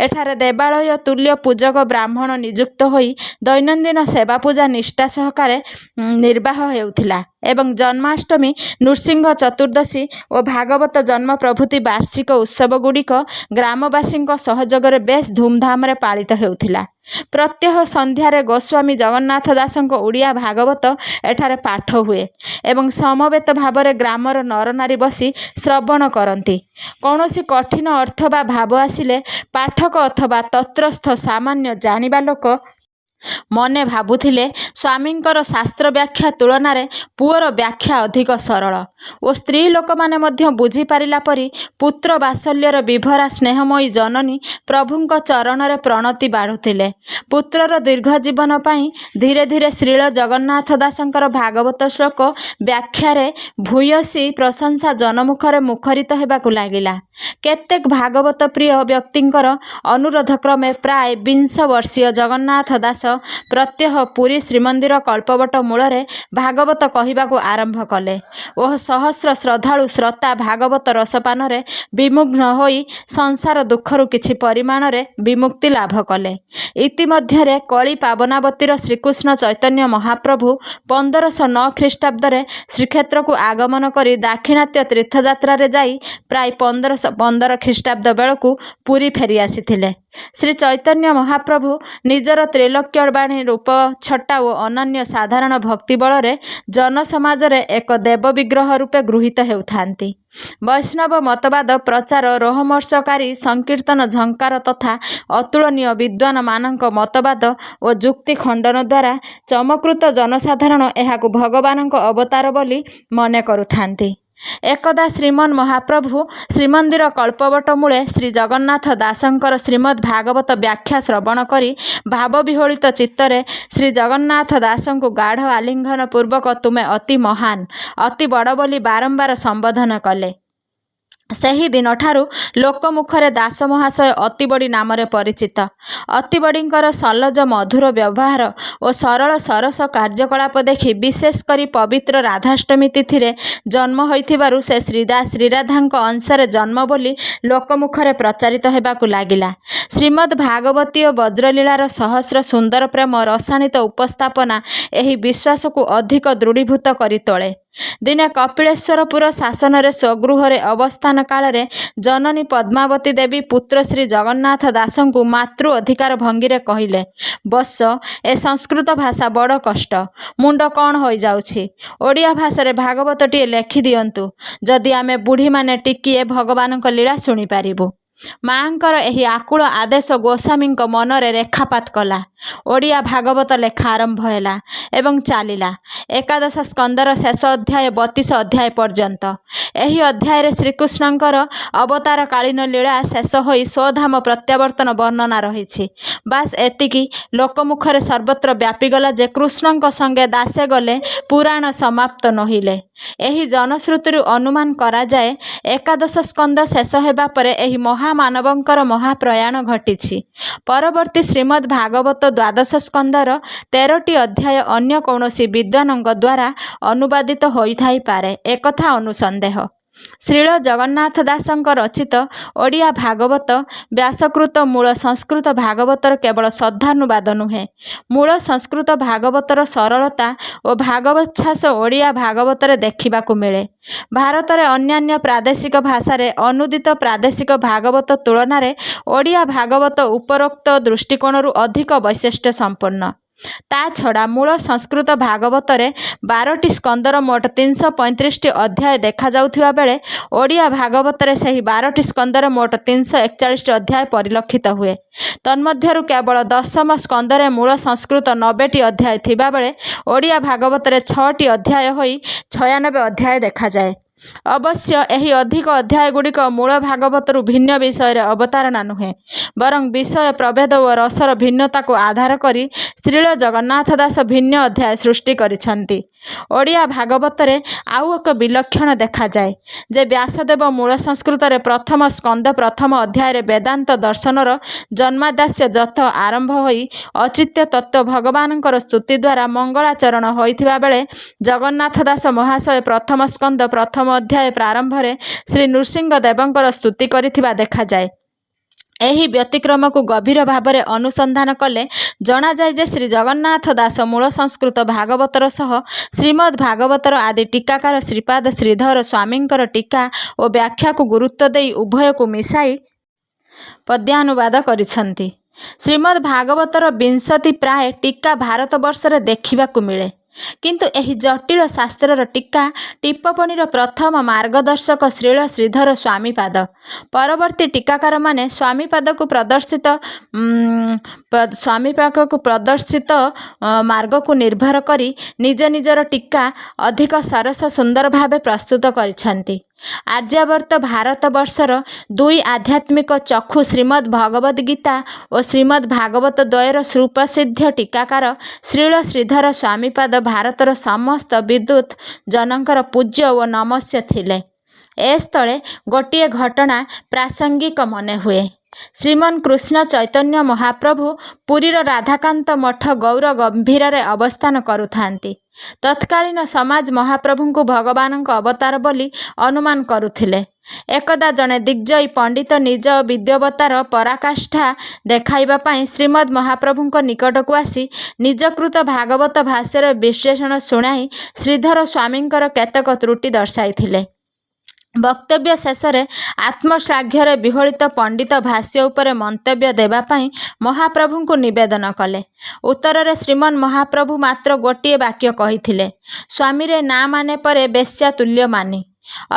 ଏଠାରେ ଦେବାଳୟ ତୁଲ୍ୟ ପୂଜକ ବ୍ରାହ୍ମଣ ନିଯୁକ୍ତ ହୋଇ ଦୈନନ୍ଦିନ ସେବା ପୂଜା ନିଷ୍ଠା ସହକାରେ ନିର୍ବାହ ହେଉଥିଲା ଏବଂ ଜନ୍ମାଷ୍ଟମୀ, ନୃସିଂହ ଚତୁର୍ଦ୍ଦଶୀ ଓ ଭାଗବତ ଜନ୍ମ ପ୍ରଭୃତି ବାର୍ଷିକ ଉତ୍ସବଗୁଡ଼ିକ ଗ୍ରାମବାସୀଙ୍କ ସହଯୋଗରେ ବେଶ୍ ଧୁମଧାମରେ ପାଳିତ ହେଉଥିଲା। ପ୍ରତ୍ୟହ ସନ୍ଧ୍ୟାରେ ଗୋସ୍ୱାମୀ ଜଗନ୍ନାଥ ଦାସଙ୍କ ଓଡ଼ିଆ ଭାଗବତ ଏଠାରେ ପାଠ ହୁଏ ଏବଂ ସମବେତ ଭାବରେ ଗ୍ରାମର ନରନାରୀ ବସି ଶ୍ରବଣ କରନ୍ତି। କୌଣସି କଠିନ ଅର୍ଥ ବା ଭାବ ଆସିଲେ ପାଠକ ଅଥବା ତତ୍ରସ୍ଥ ସାମାନ୍ୟ ଜାଣିବା ଲୋକ ମନେ ଭାବୁଥିଲେ ସ୍ୱାମୀଙ୍କର ଶାସ୍ତ୍ର ବ୍ୟାଖ୍ୟା ତୁଳନାରେ ପୁଅର ବ୍ୟାଖ୍ୟା ଅଧିକ ସରଳ ଓ ସ୍ତ୍ରୀ ଲୋକମାନେ ମଧ୍ୟ ବୁଝିପାରିଲା ପରି ପୁତ୍ର ବାତ୍ସଲ୍ୟର ବିଭରା ସ୍ନେହମୟୀ ଜନନୀ ପ୍ରଭୁଙ୍କ ଚରଣରେ ପ୍ରଣତି ବାଢ଼ୁଥିଲେ। ପୁତ୍ରର ଦୀର୍ଘ ଜୀବନ ପାଇଁ ଧୀରେ ଧୀରେ ଶ୍ରୀଳ ଜଗନ୍ନାଥ ଦାସଙ୍କର ଭାଗବତ ଶ୍ଲୋକ ବ୍ୟାଖ୍ୟାରେ ଭୂୟସୀ ପ୍ରଶଂସା ଜନମୁଖରେ ମୁଖରିତ ହେବାକୁ ଲାଗିଲା। କେତେକ ଭାଗବତ ପ୍ରିୟ ବ୍ୟକ୍ତିଙ୍କର ଅନୁରୋଧ କ୍ରମେ ପ୍ରାୟ 20 ବର୍ଷୀୟ ଜଗନ୍ନାଥ ଦାସ ପ୍ରତ୍ୟହ ପୁରୀ ଶ୍ରୀମନ୍ଦିର କଳ୍ପବଟ ମୂଳରେ ଭାଗବତ କହିବାକୁ ଆରମ୍ଭ କଲେ ଓ ସହସ୍ର ଶ୍ରଦ୍ଧାଳୁ ଶ୍ରୋତା ଭାଗବତ ରସପାନରେ ବିମୁଗ୍ନ ହୋଇ ସଂସାର ଦୁଃଖରୁ କିଛି ପରିମାଣରେ ବିମୁକ୍ତି ଲାଭ କଲେ। ଇତିମଧ୍ୟରେ କଳି ପାବନାବତୀର ଶ୍ରୀକୃଷ୍ଣ ଚୈତନ୍ୟ ମହାପ୍ରଭୁ 1509 ଖ୍ରୀଷ୍ଟାବ୍ଦରେ ଶ୍ରୀକ୍ଷେତ୍ରକୁ ଆଗମନ କରି ଦାକ୍ଷିଣାତ୍ୟ ତୀର୍ଥଯାତ୍ରାରେ ଯାଇ ପ୍ରାୟ 1515 ଖ୍ରୀଷ୍ଟାବ୍ଦ ବେଳକୁ ପୁରୀ ଫେରି ଆସିଥିଲେ। ଶ୍ରୀ ଚୈତନ୍ୟ ମହାପ୍ରଭୁ ନିଜର ତ୍ରିଲୋକ୍ୟବାଣୀ ରୂପ ଛଟା ଓ ଅନନ୍ୟ ସାଧାରଣ ଭକ୍ତି ବଳରେ ଜନସମାଜରେ ଏକ ଦେବ ବିଗ୍ରହ ରୂପେ ଗୃହୀତ ହେଉଥାନ୍ତି। ବୈଷ୍ଣବ ମତବାଦ ପ୍ରଚାର, ରୋମହର୍ଷକାରୀ ସଂକୀର୍ତ୍ତନ, ଝଙ୍କାର ତଥା ଅତୁଳନୀୟ ବିଦ୍ୱାନମାନଙ୍କ ମତବାଦ ଓ ଯୁକ୍ତି ଖଣ୍ଡନ ଦ୍ୱାରା ଚମକୃତ ଜନସାଧାରଣ ଏହାକୁ ଭଗବାନଙ୍କ ଅବତାର ବୋଲି ମନେ କରୁଥାନ୍ତି। ଏକଦା ଶ୍ରୀମନ୍ ମହାପ୍ରଭୁ ଶ୍ରୀମନ୍ଦିର କଳ୍ପବଟ ମୂଳେ ଶ୍ରୀ ଜଗନ୍ନାଥ ଦାସଙ୍କର ଶ୍ରୀମଦ୍ ଭାଗବତ ବ୍ୟାଖ୍ୟା ଶ୍ରବଣ କରି ଭାବବିହ୍ୱଳିତ ଚିତ୍ତରେ ଶ୍ରୀ ଜଗନ୍ନାଥ ଦାସଙ୍କୁ ଗାଢ଼ ଆଲିଙ୍ଗନ ପୂର୍ବକ ତୁମେ ଅତି ମହାନ, ଅତି ବଡ଼ ବୋଲି ବାରମ୍ବାର ସମ୍ବୋଧନ କଲେ। ସେହି ଦିନଠାରୁ ଲୋକମୁଖରେ ଦାସ ମହାଶୟ ଅତିବଡ଼ି ନାମରେ ପରିଚିତ। ଅତିବଡ଼ିଙ୍କର ସଲଜ ମଧୁର ବ୍ୟବହାର ଓ ସରଳ ସରସ କାର୍ଯ୍ୟକଳାପ ଦେଖି ବିଶେଷ କରି ପବିତ୍ର ରାଧାଷ୍ଟମୀ ତିଥିରେ ଜନ୍ମ ହୋଇଥିବାରୁ ସେ ଶ୍ରୀରାଧାଙ୍କ ଅଂଶରେ ଜନ୍ମ ବୋଲି ଲୋକମୁଖରେ ପ୍ରଚାରିତ ହେବାକୁ ଲାଗିଲା। ଶ୍ରୀମଦ୍ ଭାଗବତୀ ଓ ବଜ୍ରଲୀଳାର ସହସ୍ର ସୁନ୍ଦର ପ୍ରେମ ରସାଣିତ ଉପସ୍ଥାପନା ଏହି ବିଶ୍ୱାସକୁ ଅଧିକ ଦୃଢ଼ୀଭୂତ କରି ତୋଳେ। ଦିନେ କପିଳେଶ୍ୱରପୁର ଶାସନରେ ସ୍ୱଗୃହରେ ଅବସ୍ଥାନ କାଳରେ ଜନନୀ ପଦ୍ମାବତୀ ଦେବୀ ପୁତ୍ର ଶ୍ରୀ ଜଗନ୍ନାଥ ଦାସଙ୍କୁ ମାତୃ ଅଧିକାର ଭଙ୍ଗୀରେ କହିଲେ, ବତ୍ସ, ଏ ସଂସ୍କୃତ ଭାଷା ବଡ଼ କଷ୍ଟ, ମୁଣ୍ଡ କ'ଣ ହୋଇଯାଉଛି। ଓଡ଼ିଆ ଭାଷାରେ ଭାଗବତଟିଏ ଲେଖିଦିଅନ୍ତୁ, ଯଦି ଆମେ ବୁଢ଼ୀମାନେ ଟିକିଏ ଭଗବାନଙ୍କ ଲୀଳା ଶୁଣିପାରିବୁ। ମାଙ୍କର ଏହି ଆକୁଳ ଆଦେଶ ଗୋସ୍ୱାମୀଙ୍କ ମନରେ ରେଖାପାତ କଲା। ଓଡ଼ିଆ ଭାଗବତ ଲେଖା ଆରମ୍ଭ ହେଲା ଏବଂ ଚାଲିଲା ଏକାଦଶ ସ୍କନ୍ଧର ଶେଷ ଅଧ୍ୟାୟ 32 ଅଧ୍ୟାୟ ପର୍ଯ୍ୟନ୍ତ। ଏହି ଅଧ୍ୟାୟରେ ଶ୍ରୀକୃଷ୍ଣଙ୍କର ଅବତାରକାଳୀନ ଲୀଳା ଶେଷ ହୋଇ ସ୍ୱଧାମ ପ୍ରତ୍ୟାବର୍ତ୍ତନ ବର୍ଣ୍ଣନା ରହିଛି। ବାସ୍ ଏତିକି ଲୋକମୁଖରେ ସର୍ବତ୍ର ବ୍ୟାପିଗଲା ଯେ କୃଷ୍ଣଙ୍କ ସଙ୍ଗେ ଦାସେ ଗଲେ ପୁରାଣ ସମାପ୍ତ ନୋହିଲେ। ଏହି ଜନଶ୍ରୁତିରୁ ଅନୁମାନ କରାଯାଏ ଏକାଦଶ ସ୍କନ୍ଧ ଶେଷ ହେବା ପରେ ଏହି ମହାମାନବଙ୍କର ମହାପ୍ରୟାଣ ଘଟିଛି। ପରବର୍ତ୍ତୀ ଶ୍ରୀମଦ୍ ଭାଗବତ ଦ୍ୱାଦଶ ସ୍କନ୍ଧର 13ଟି ଅଧ୍ୟାୟ ଅନ୍ୟ କୌଣସି ବିଦ୍ୱାନଙ୍କ ଦ୍ୱାରା ଅନୁବାଦିତ ହୋଇଥାଇପାରେ, ଏକଥା ଅନୁସନ୍ଦେହ। ଶ୍ରୀଳ ଜଗନ୍ନାଥ ଦାସଙ୍କ ରଚିତ ଓଡ଼ିଆ ଭାଗବତ ବ୍ୟାସକୃତ ମୂଳ ସଂସ୍କୃତ ଭାଗବତର କେବଳ ଶବ୍ଦାନୁବାଦ ନୁହେଁ, ମୂଳ ସଂସ୍କୃତ ଭାଗବତର ସରଳତା ଓ ଭାଗବଚ୍ଛ୍ୱାସ ଓଡ଼ିଆ ଭାଗବତରେ ଦେଖିବାକୁ ମିଳେ। ଭାରତରେ ଅନ୍ୟାନ୍ୟ ପ୍ରାଦେଶିକ ଭାଷାରେ ଅନୁଦିତ ପ୍ରାଦେଶିକ ଭାଗବତ ତୁଳନାରେ ଓଡ଼ିଆ ଭାଗବତ ଉପରୋକ୍ତ ଦୃଷ୍ଟିକୋଣରୁ ଅଧିକ ବୈଶିଷ୍ଟ୍ୟ ସମ୍ପନ୍ନ। ତା ଛଡ଼ା ମୂଳ ସଂସ୍କୃତ ଭାଗବତରେ 12ଟି ସ୍କନ୍ଧର ମୋଟ 335ଟି ଅଧ୍ୟାୟ ଦେଖାଯାଉଥିବା ବେଳେ ଓଡ଼ିଆ ଭାଗବତରେ ସେହି 12ଟି ସ୍କନ୍ଧର ମୋଟ 341ଟି ଅଧ୍ୟାୟ ପରିଲକ୍ଷିତ ହୁଏ। ତନ୍ମଧ୍ୟରୁ କେବଳ ଦଶମ ସ୍କନ୍ଧରେ ମୂଳ ସଂସ୍କୃତ 90ଟି ଅଧ୍ୟାୟ ଥିବାବେଳେ ଓଡ଼ିଆ ଭାଗବତରେ 6ଟି ଅଧ୍ୟାୟ ହୋଇ 96 ଅଧ୍ୟାୟ ଦେଖାଯାଏ। ଅବଶ୍ୟ ଏହି ଅଧିକ ଅଧ୍ୟାୟଗୁଡ଼ିକ ମୂଳ ଭାଗବତରୁ ଭିନ୍ନ ବିଷୟରେ ଅବତାରଣା ନୁହେଁ, ବରଂ ବିଷୟ ପ୍ରଭେଦ ଓ ରସର ଭିନ୍ନତାକୁ ଆଧାର କରି ଶ୍ରୀଳ ଜଗନ୍ନାଥ ଦାସ ଭିନ୍ନ ଅଧ୍ୟାୟ ସୃଷ୍ଟି କରିଛନ୍ତି। ଓଡ଼ିଆ ଭାଗବତରେ ଆଉ ଏକ ବିଲକ୍ଷଣ ଦେଖାଯାଏ ଯେ ବ୍ୟାସଦେବ ମୂଳ ସଂସ୍କୃତରେ ପ୍ରଥମ ସ୍କନ୍ଧ ପ୍ରଥମ ଅଧ୍ୟାୟରେ ବେଦାନ୍ତ ଦର୍ଶନର ଜନ୍ମାଦ୍ୟାସ୍ୟ ଯଥ ଆରମ୍ଭ ହୋଇ ଅଚିତ୍ୟ ତତ୍ତ୍ୱ ଭଗବାନଙ୍କର ସ୍ତୁତି ଦ୍ୱାରା ମଙ୍ଗଳାଚରଣ ହୋଇଥିବା ବେଳେ ଜଗନ୍ନାଥ ଦାସ ମହାଶୟ ପ୍ରଥମ ସ୍କନ୍ଧ ପ୍ରଥମ ଅଧ୍ୟାୟ ପ୍ରାରମ୍ଭରେ ଶ୍ରୀ ନୃସିଂହ ଦେବଙ୍କର ସ୍ତୁତି କରିଥିବା ଦେଖାଯାଏ। ଏହି ବ୍ୟତିକ୍ରମକୁ ଗଭୀର ଭାବରେ ଅନୁସନ୍ଧାନ କଲେ ଜଣାଯାଏ ଯେ ଶ୍ରୀ ଜଗନ୍ନାଥ ଦାସ ମୂଳ ସଂସ୍କୃତ ଭାଗବତର ସହ ଶ୍ରୀମଦ୍ ଭାଗବତର ଆଦି ଟୀକାକାର ଶ୍ରୀପାଦ ଶ୍ରୀଧର ସ୍ୱାମୀଙ୍କର ଟୀକା ଓ ବ୍ୟାଖ୍ୟାକୁ ଗୁରୁତ୍ୱ ଦେଇ ଉଭୟକୁ ମିଶାଇ ପଦ୍ୟାନୁବାଦ କରିଛନ୍ତି। ଶ୍ରୀମଦ୍ ଭାଗବତର 20ଟି ପ୍ରାୟ ଟୀକା ଭାରତବର୍ଷରେ ଦେଖିବାକୁ ମିଳେ, କିନ୍ତୁ ଏହି ଜଟିଳ ଶାସ୍ତ୍ରର ଟୀକା ଟିପ୍ପଣୀର ପ୍ରଥମ ମାର୍ଗଦର୍ଶକ ଶ୍ରୀଳ ଶ୍ରୀଧର ସ୍ୱାମୀପାଦ। ପରବର୍ତ୍ତୀ ଟୀକାକାରମାନେ ସ୍ୱାମୀପାଦକୁ ପ୍ରଦର୍ଶିତ ମାର୍ଗକୁ ନିର୍ଭର କରି ନିଜ ନିଜର ଟୀକା ଅଧିକ ସରସ ସୁନ୍ଦର ଭାବେ ପ୍ରସ୍ତୁତ କରିଛନ୍ତି। ଆର୍ଯ୍ୟାବର୍ତ୍ତ ଭାରତବର୍ଷର ଦୁଇ ଆଧ୍ୟାତ୍ମିକ ଚକ୍ଷୁ ଶ୍ରୀମଦ୍ ଭଗବଦ୍ ଗୀତା ଓ ଶ୍ରୀମଦ୍ ଭାଗବତ ଦ୍ୱୟର ସୁପ୍ରସିଦ୍ଧ ଟୀକାକାର ଶ୍ରୀଳ ଶ୍ରୀଧର ସ୍ୱାମୀପାଦ ଭାରତର ସମସ୍ତ ବିଦ୍ୱତ୍ ଜନଙ୍କର ପୂଜ୍ୟ ଓ ନମସ୍ୟ ଥିଲେ। ଏସ୍ଥଳେ ଗୋଟିଏ ଘଟଣା ପ୍ରାସଙ୍ଗିକ ମନେ ହୁଏ। ଶ୍ରୀମନ୍ କୃଷ୍ଣ ଚୈତନ୍ୟ ମହାପ୍ରଭୁ ପୁରୀର ରାଧାକାନ୍ତ ମଠ ଗୌର ଗମ୍ଭୀରରେ ଅବସ୍ଥାନ କରୁଥାନ୍ତି। ତତ୍କାଳୀନ ସମାଜ ମହାପ୍ରଭୁଙ୍କୁ ଭଗବାନଙ୍କ ଅବତାର ବୋଲି ଅନୁମାନ କରୁଥିଲେ। ଏକଦା ଜଣେ ଦିଗ୍ଜୟୀ ପଣ୍ଡିତ ନିଜ ବିଦ୍ୱତ୍ତାର ପରାକାଷ୍ଠା ଦେଖାଇବା ପାଇଁ ଶ୍ରୀମଦ୍ ମହାପ୍ରଭୁଙ୍କ ନିକଟକୁ ଆସି ନିଜକୃତ ଭାଗବତ ଭାଷ୍ୟର ବିଶ୍ଳେଷଣ ଶୁଣାଇ ଶ୍ରୀଧର ସ୍ୱାମୀଙ୍କର କେତେକ ତ୍ରୁଟି ଦର୍ଶାଇଥିଲେ। ବକ୍ତବ୍ୟ ଶେଷରେ ଆତ୍ମଶ୍ଳାଘ୍ୟରେ ବିହ୍ୱଳିତ ପଣ୍ଡିତ ଭାଷ୍ୟ ଉପରେ ମନ୍ତବ୍ୟ ଦେବା ପାଇଁ ମହାପ୍ରଭୁଙ୍କୁ ନିବେଦନ କଲେ। ଉତ୍ତରରେ ଶ୍ରୀମନ୍ ମହାପ୍ରଭୁ ମାତ୍ର ଗୋଟିଏ ବାକ୍ୟ କହିଥିଲେ, ସ୍ୱାମୀରେ ନାଁ ମାନେ ପରେ ବେଶ୍ୟା ତୁଲ୍ୟ ମାନି।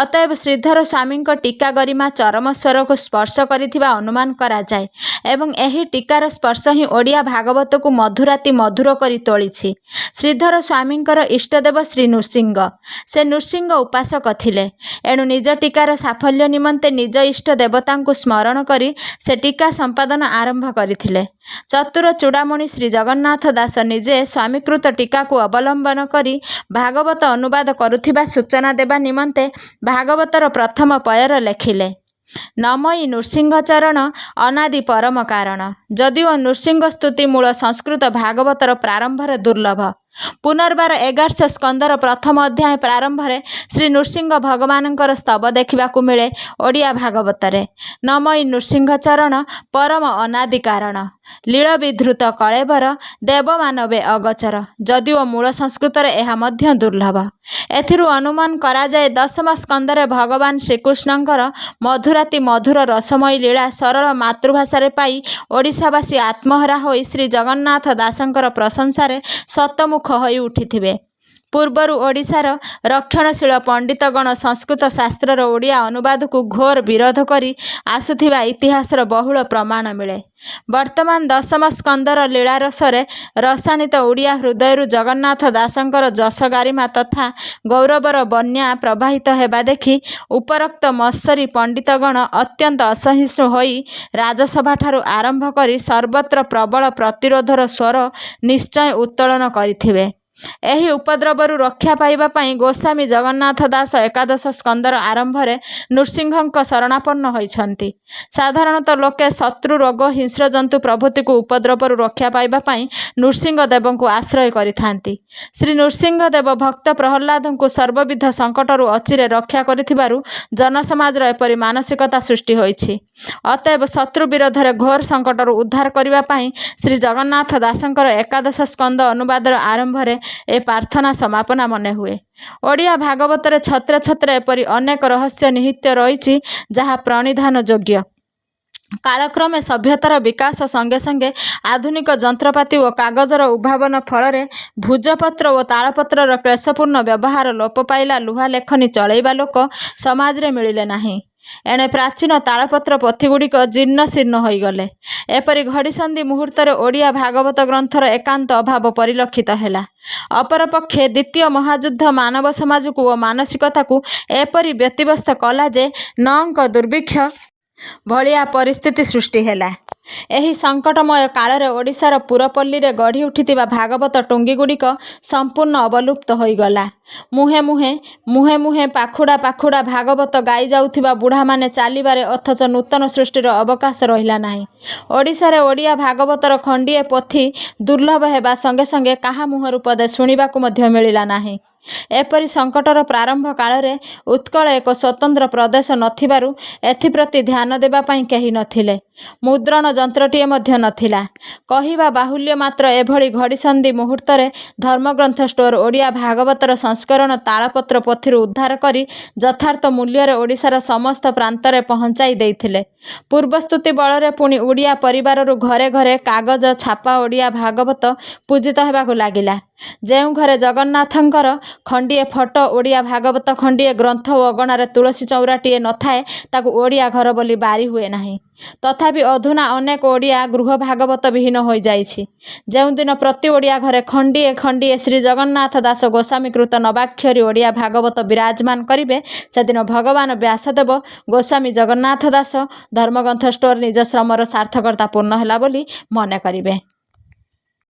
ଅତଏବ ଶ୍ରୀଧର ସ୍ୱାମୀଙ୍କ ଟୀକା ଗରିମା ଚରମ ସ୍ୱରକୁ ସ୍ପର୍ଶ କରିଥିବା ଅନୁମାନ କରାଯାଏ ଏବଂ ଏହି ଟୀକାର ସ୍ପର୍ଶ ହିଁ ଓଡ଼ିଆ ଭାଗବତକୁ ମଧୁରାତି ମଧୁର କରି ତୋଳିଛି। ଶ୍ରୀଧର ସ୍ୱାମୀଙ୍କର ଇଷ୍ଟଦେବ ଶ୍ରୀ ନୃସିଂହ। ସେ ନୃସିଂହ ଉପାସକ ଥିଲେ। ଏଣୁ ନିଜ ଟୀକାର ସାଫଲ୍ୟ ନିମନ୍ତେ ନିଜ ଇଷ୍ଟ ଦେବତାଙ୍କୁ ସ୍ମରଣ କରି ସେ ଟୀକା ସମ୍ପାଦନ ଆରମ୍ଭ କରିଥିଲେ। ଚତୁର ଚୂଡ଼ାମଣି ଶ୍ରୀ ଜଗନ୍ନାଥ ଦାସ ନିଜେ ସ୍ୱାମୀକୃତ ଟୀକାକୁ ଅବଲମ୍ବନ କରି ଭାଗବତ ଅନୁବାଦ କରୁଥିବା ସୂଚନା ଦେବା ନିମନ୍ତେ ଭାଗବତର ପ୍ରଥମ ପୟର ଲେଖିଲେ। ନମଇ ନୃସିଂହ ଚରଣ ଅନାଦି ପରମ କାରଣ। ଯଦିଓ ନୃସିଂହ ସ୍ତୁତି ମୂଳ ସଂସ୍କୃତ ଭାଗବତର ପ୍ରାରମ୍ଭରେ ଦୁର୍ଲଭ। ପୁନର୍ବାର 1100 ସ୍କନ୍ଧର ପ୍ରଥମ ଅଧ୍ୟାୟ ପ୍ରାରମ୍ଭରେ ଶ୍ରୀ ନୃସିଂହ ଭଗବାନଙ୍କର ସ୍ତବ ଦେଖିବାକୁ ମିଳେ ଓଡ଼ିଆ ଭାଗବତରେ। ନମଇ ନୃସିଂହ ଚରଣ ପରମ ଅନାଦି କାରଣ। ଲୀଳ ବିଧୃତ କଳେବର ଦେବମାନବେ ଅଗୋଚର। ଯଦିଓ ମୂଳ ସଂସ୍କୃତରେ ଏହା ମଧ୍ୟ ଦୁର୍ଲଭ। ଏଥିରୁ ଅନୁମାନ କରାଯାଏ ଦଶମ ସ୍କନ୍ଧରେ ଭଗବାନ ଶ୍ରୀକୃଷ୍ଣଙ୍କର ମଧୁରାତି ମଧୁର ରସମୟୀ ଲୀଳା ସରଳ ମାତୃଭାଷାରେ ପାଇ ଓଡ଼ିଶାବାସୀ ଆତ୍ମହରା ହୋଇ ଶ୍ରୀ ଜଗନ୍ନାଥ ଦାସଙ୍କର ପ୍ରଶଂସାରେ ଶତମୁଖ ହୋଇ ଉଠିଥିବେ। ପୂର୍ବରୁ ଓଡ଼ିଶାର ରକ୍ଷଣଶୀଳ ପଣ୍ଡିତଗଣ ସଂସ୍କୃତ ଶାସ୍ତ୍ରର ଓଡ଼ିଆ ଅନୁବାଦକୁ ଘୋର ବିରୋଧ କରି ଆସୁଥିବା ଇତିହାସର ବହୁଳ ପ୍ରମାଣ ମିଳେ। ବର୍ତ୍ତମାନ ଦଶମ ସ୍କନ୍ଧର ଲୀଳାରସରେ ରସାଣିତ ଓଡ଼ିଆ ହୃଦୟରୁ ଜଗନ୍ନାଥ ଦାସଙ୍କର ଯଶ ଗାରିମା ତଥା ଗୌରବର ବନ୍ୟା ପ୍ରବାହିତ ହେବା ଦେଖି ଉପରୋକ୍ତ ମତ୍ସରୀ ପଣ୍ଡିତଗଣ ଅତ୍ୟନ୍ତ ଅସହିଷ୍ଣୁ ହୋଇ ରାଜସଭାଠାରୁ ଆରମ୍ଭ କରି ସର୍ବତ୍ର ପ୍ରବଳ ପ୍ରତିରୋଧର ସ୍ୱର ନିଶ୍ଚୟ ଉତ୍ତୋଳନ କରିଥିବେ। ଏହି ଉପଦ୍ରବରୁ ରକ୍ଷା ପାଇବା ପାଇଁ ଗୋସ୍ୱାମୀ ଜଗନ୍ନାଥ ଦାସ ଏକାଦଶ ସ୍କନ୍ଧର ଆରମ୍ଭରେ ନୃସିଂହଙ୍କ ଶରଣାପନ୍ନ ହୋଇଛନ୍ତି। ସାଧାରଣତଃ ଲୋକେ ଶତ୍ରୁ ରୋଗ ହିଂସ୍ରଜନ୍ତୁ ପ୍ରଭୃତିକୁ ଉପଦ୍ରବରୁ ରକ୍ଷା ପାଇବା ପାଇଁ ନୃସିଂହ ଦେବଙ୍କୁ ଆଶ୍ରୟ କରିଥାନ୍ତି। ଶ୍ରୀ ନୃସିଂହ ଦେବ ଭକ୍ତ ପ୍ରହ୍ଲାଦଙ୍କୁ ସର୍ବବିଧ ସଙ୍କଟରୁ ଅଚିରେ ରକ୍ଷା କରିଥିବାରୁ ଜନସମାଜର ଏପରି ମାନସିକତା ସୃଷ୍ଟି ହୋଇଛି। ଅତଏବ ଶତ୍ରୁ ବିରୋଧରେ ଘୋର ସଙ୍କଟରୁ ଉଦ୍ଧାର କରିବା ପାଇଁ ଶ୍ରୀ ଜଗନ୍ନାଥ ଦାସଙ୍କର ଏକାଦଶ ସ୍କନ୍ଧ ଅନୁବାଦର ଆରମ୍ଭରେ ଏ ପ୍ରାର୍ଥନା ସମାପନା ମନେ ହୁଏ। ଓଡ଼ିଆ ଭାଗବତରେ ଛତ୍ରେ ଛତ୍ରେ ଏପରି ଅନେକ ରହସ୍ୟ ନିହିତ ରହିଛି ଯାହା ପ୍ରଣିଧାନ ଯୋଗ୍ୟ। କାଳକ୍ରମେ ସଭ୍ୟତାର ବିକାଶ ସଙ୍ଗେ ସଙ୍ଗେ ଆଧୁନିକ ଯନ୍ତ୍ରପାତି ଓ କାଗଜର ଉଦ୍ଭାବନ ଫଳରେ ଭୁଜପତ୍ର ଓ ତାଳପତ୍ରର କ୍ଲେଶପୂର୍ଣ୍ଣ ବ୍ୟବହାର ଲୋପ ପାଇଲା। ଲୁହା ଲେଖନୀ ଚଳେଇବା ଲୋକ ସମାଜରେ ମିଳିଲେ ନାହିଁ। ଏଣେ ପ୍ରାଚୀନ ତାଳପତ୍ର ପୋଥିଗୁଡ଼ିକ ଜୀର୍ଣ୍ଣ ଶୀର୍ଣ୍ଣ ହୋଇଗଲେ। ଏପରି ଘଡ଼ିସନ୍ଧି ମୁହୂର୍ତ୍ତରେ ଓଡ଼ିଆ ଭାଗବତ ଗ୍ରନ୍ଥର ଏକାନ୍ତ ଅଭାବ ପରିଲକ୍ଷିତ ହେଲା। ଅପରପକ୍ଷେ ଦ୍ୱିତୀୟ ମହାଯୁଦ୍ଧ ମାନବ ସମାଜକୁ ଓ ମାନସିକତାକୁ ଏପରି ବ୍ୟତିବ୍ୟସ୍ତ କଲା ଯେ ନଅଙ୍କ ଦୁର୍ଭିକ୍ଷ ଭଳିଆ ପରିସ୍ଥିତି ସୃଷ୍ଟି ହେଲା। ଏହି ସଙ୍କଟମୟ କାଳରେ ଓଡ଼ିଶାର ପୁରପଲ୍ଲୀରେ ଗଢ଼ି ଉଠିଥିବା ଭାଗବତ ଟୁଙ୍ଗିଗୁଡ଼ିକ ସମ୍ପୂର୍ଣ୍ଣ ଅବଲୁପ୍ତ ହୋଇଗଲା। ମୁହେଁ ପାଖୁଡ଼ା ଭାଗବତ ଗାଇ ଯାଉଥିବା ବୁଢ଼ାମାନେ ଚାଲିବାରେ ଅଥଚ ନୂତନ ସୃଷ୍ଟିର ଅବକାଶ ରହିଲା ନାହିଁ। ଓଡ଼ିଶାରେ ଓଡ଼ିଆ ଭାଗବତର ଖଣ୍ଡିଏ ପୋଥି ଦୁର୍ଲଭ ହେବା ସଙ୍ଗେ ସଙ୍ଗେ କାହା ମୁହଁରୁ ପଦେ ଶୁଣିବାକୁ ମଧ୍ୟ ମିଳିଲା ନାହିଁ। ଏପରି ସଙ୍କଟର ପ୍ରାରମ୍ଭ କାଳରେ ଉତ୍କଳ ଏକ ସ୍ୱତନ୍ତ୍ର ପ୍ରଦେଶ ନଥିବାରୁ ଏଥିପ୍ରତି ଧ୍ୟାନ ଦେବା ପାଇଁ କେହି ନଥିଲେ। ମୁଦ୍ରଣ ଯନ୍ତ୍ରଟିଏ ମଧ୍ୟ ନଥିଲା। କହିବା ବାହୁଲ୍ୟ ମାତ୍ର ଏଭଳି ଘଡ଼ିସନ୍ଧି ମୁହୂର୍ତ୍ତରେ ଧର୍ମଗ୍ରନ୍ଥ ଷ୍ଟୋର ଓଡ଼ିଆ ଭାଗବତର ସଂସ୍କରଣ ତାଳପତ୍ର ପୋଥିରୁ ଉଦ୍ଧାର କରି ଯଥାର୍ଥ ମୂଲ୍ୟରେ ଓଡ଼ିଶାର ସମସ୍ତ ପ୍ରାନ୍ତରେ ପହଞ୍ଚାଇ ଦେଇଥିଲେ। ପୂର୍ବସ୍ତୁତି ବଳରେ ପୁଣି ଓଡ଼ିଆ ପରିବାରରୁ ଘରେ ଘରେ କାଗଜ ଛାପା ଓଡ଼ିଆ ଭାଗବତ ପୂଜିତ ହେବାକୁ ଲାଗିଲା। ଯେଉଁ ଘରେ ଜଗନ୍ନାଥଙ୍କର ଖଣ୍ଡିଏ ଫଟୋ, ଓଡ଼ିଆ ଭାଗବତ ଖଣ୍ଡିଏ ଗ୍ରନ୍ଥ ଓ ଅଗଣାରେ ତୁଳସୀ ଚଉରାଟିଏ ନଥାଏ, ତାକୁ ଓଡ଼ିଆ ଘର ବୋଲି ବାରି ହୁଏ ନାହିଁ। ତଥାପି ଅଧୁନା ଅନେକ ଓଡ଼ିଆ ଗୃହ ଭାଗବତ ବିହୀନ ହୋଇଯାଇଛି। ଯେଉଁଦିନ ପ୍ରତି ଓଡ଼ିଆ ଘରେ ଖଣ୍ଡିଏ ଖଣ୍ଡିଏ ଶ୍ରୀ ଜଗନ୍ନାଥ ଦାସ ଗୋସ୍ୱାମୀକୃତ ନବାକ୍ଷରୀ ଓଡ଼ିଆ ଭାଗବତ ବିରାଜମାନ କରିବେ, ସେଦିନ ଭଗବାନ ବ୍ୟାସଦେବ ଗୋସ୍ୱାମୀ ଜଗନ୍ନାଥ ଦାସ ଧର୍ମଗ୍ରନ୍ଥ ଷ୍ଟୋର ନିଜ ଶ୍ରମର ସାର୍ଥକତା ପୂର୍ଣ୍ଣ ହେଲା ବୋଲି ମନେ କରିବେ।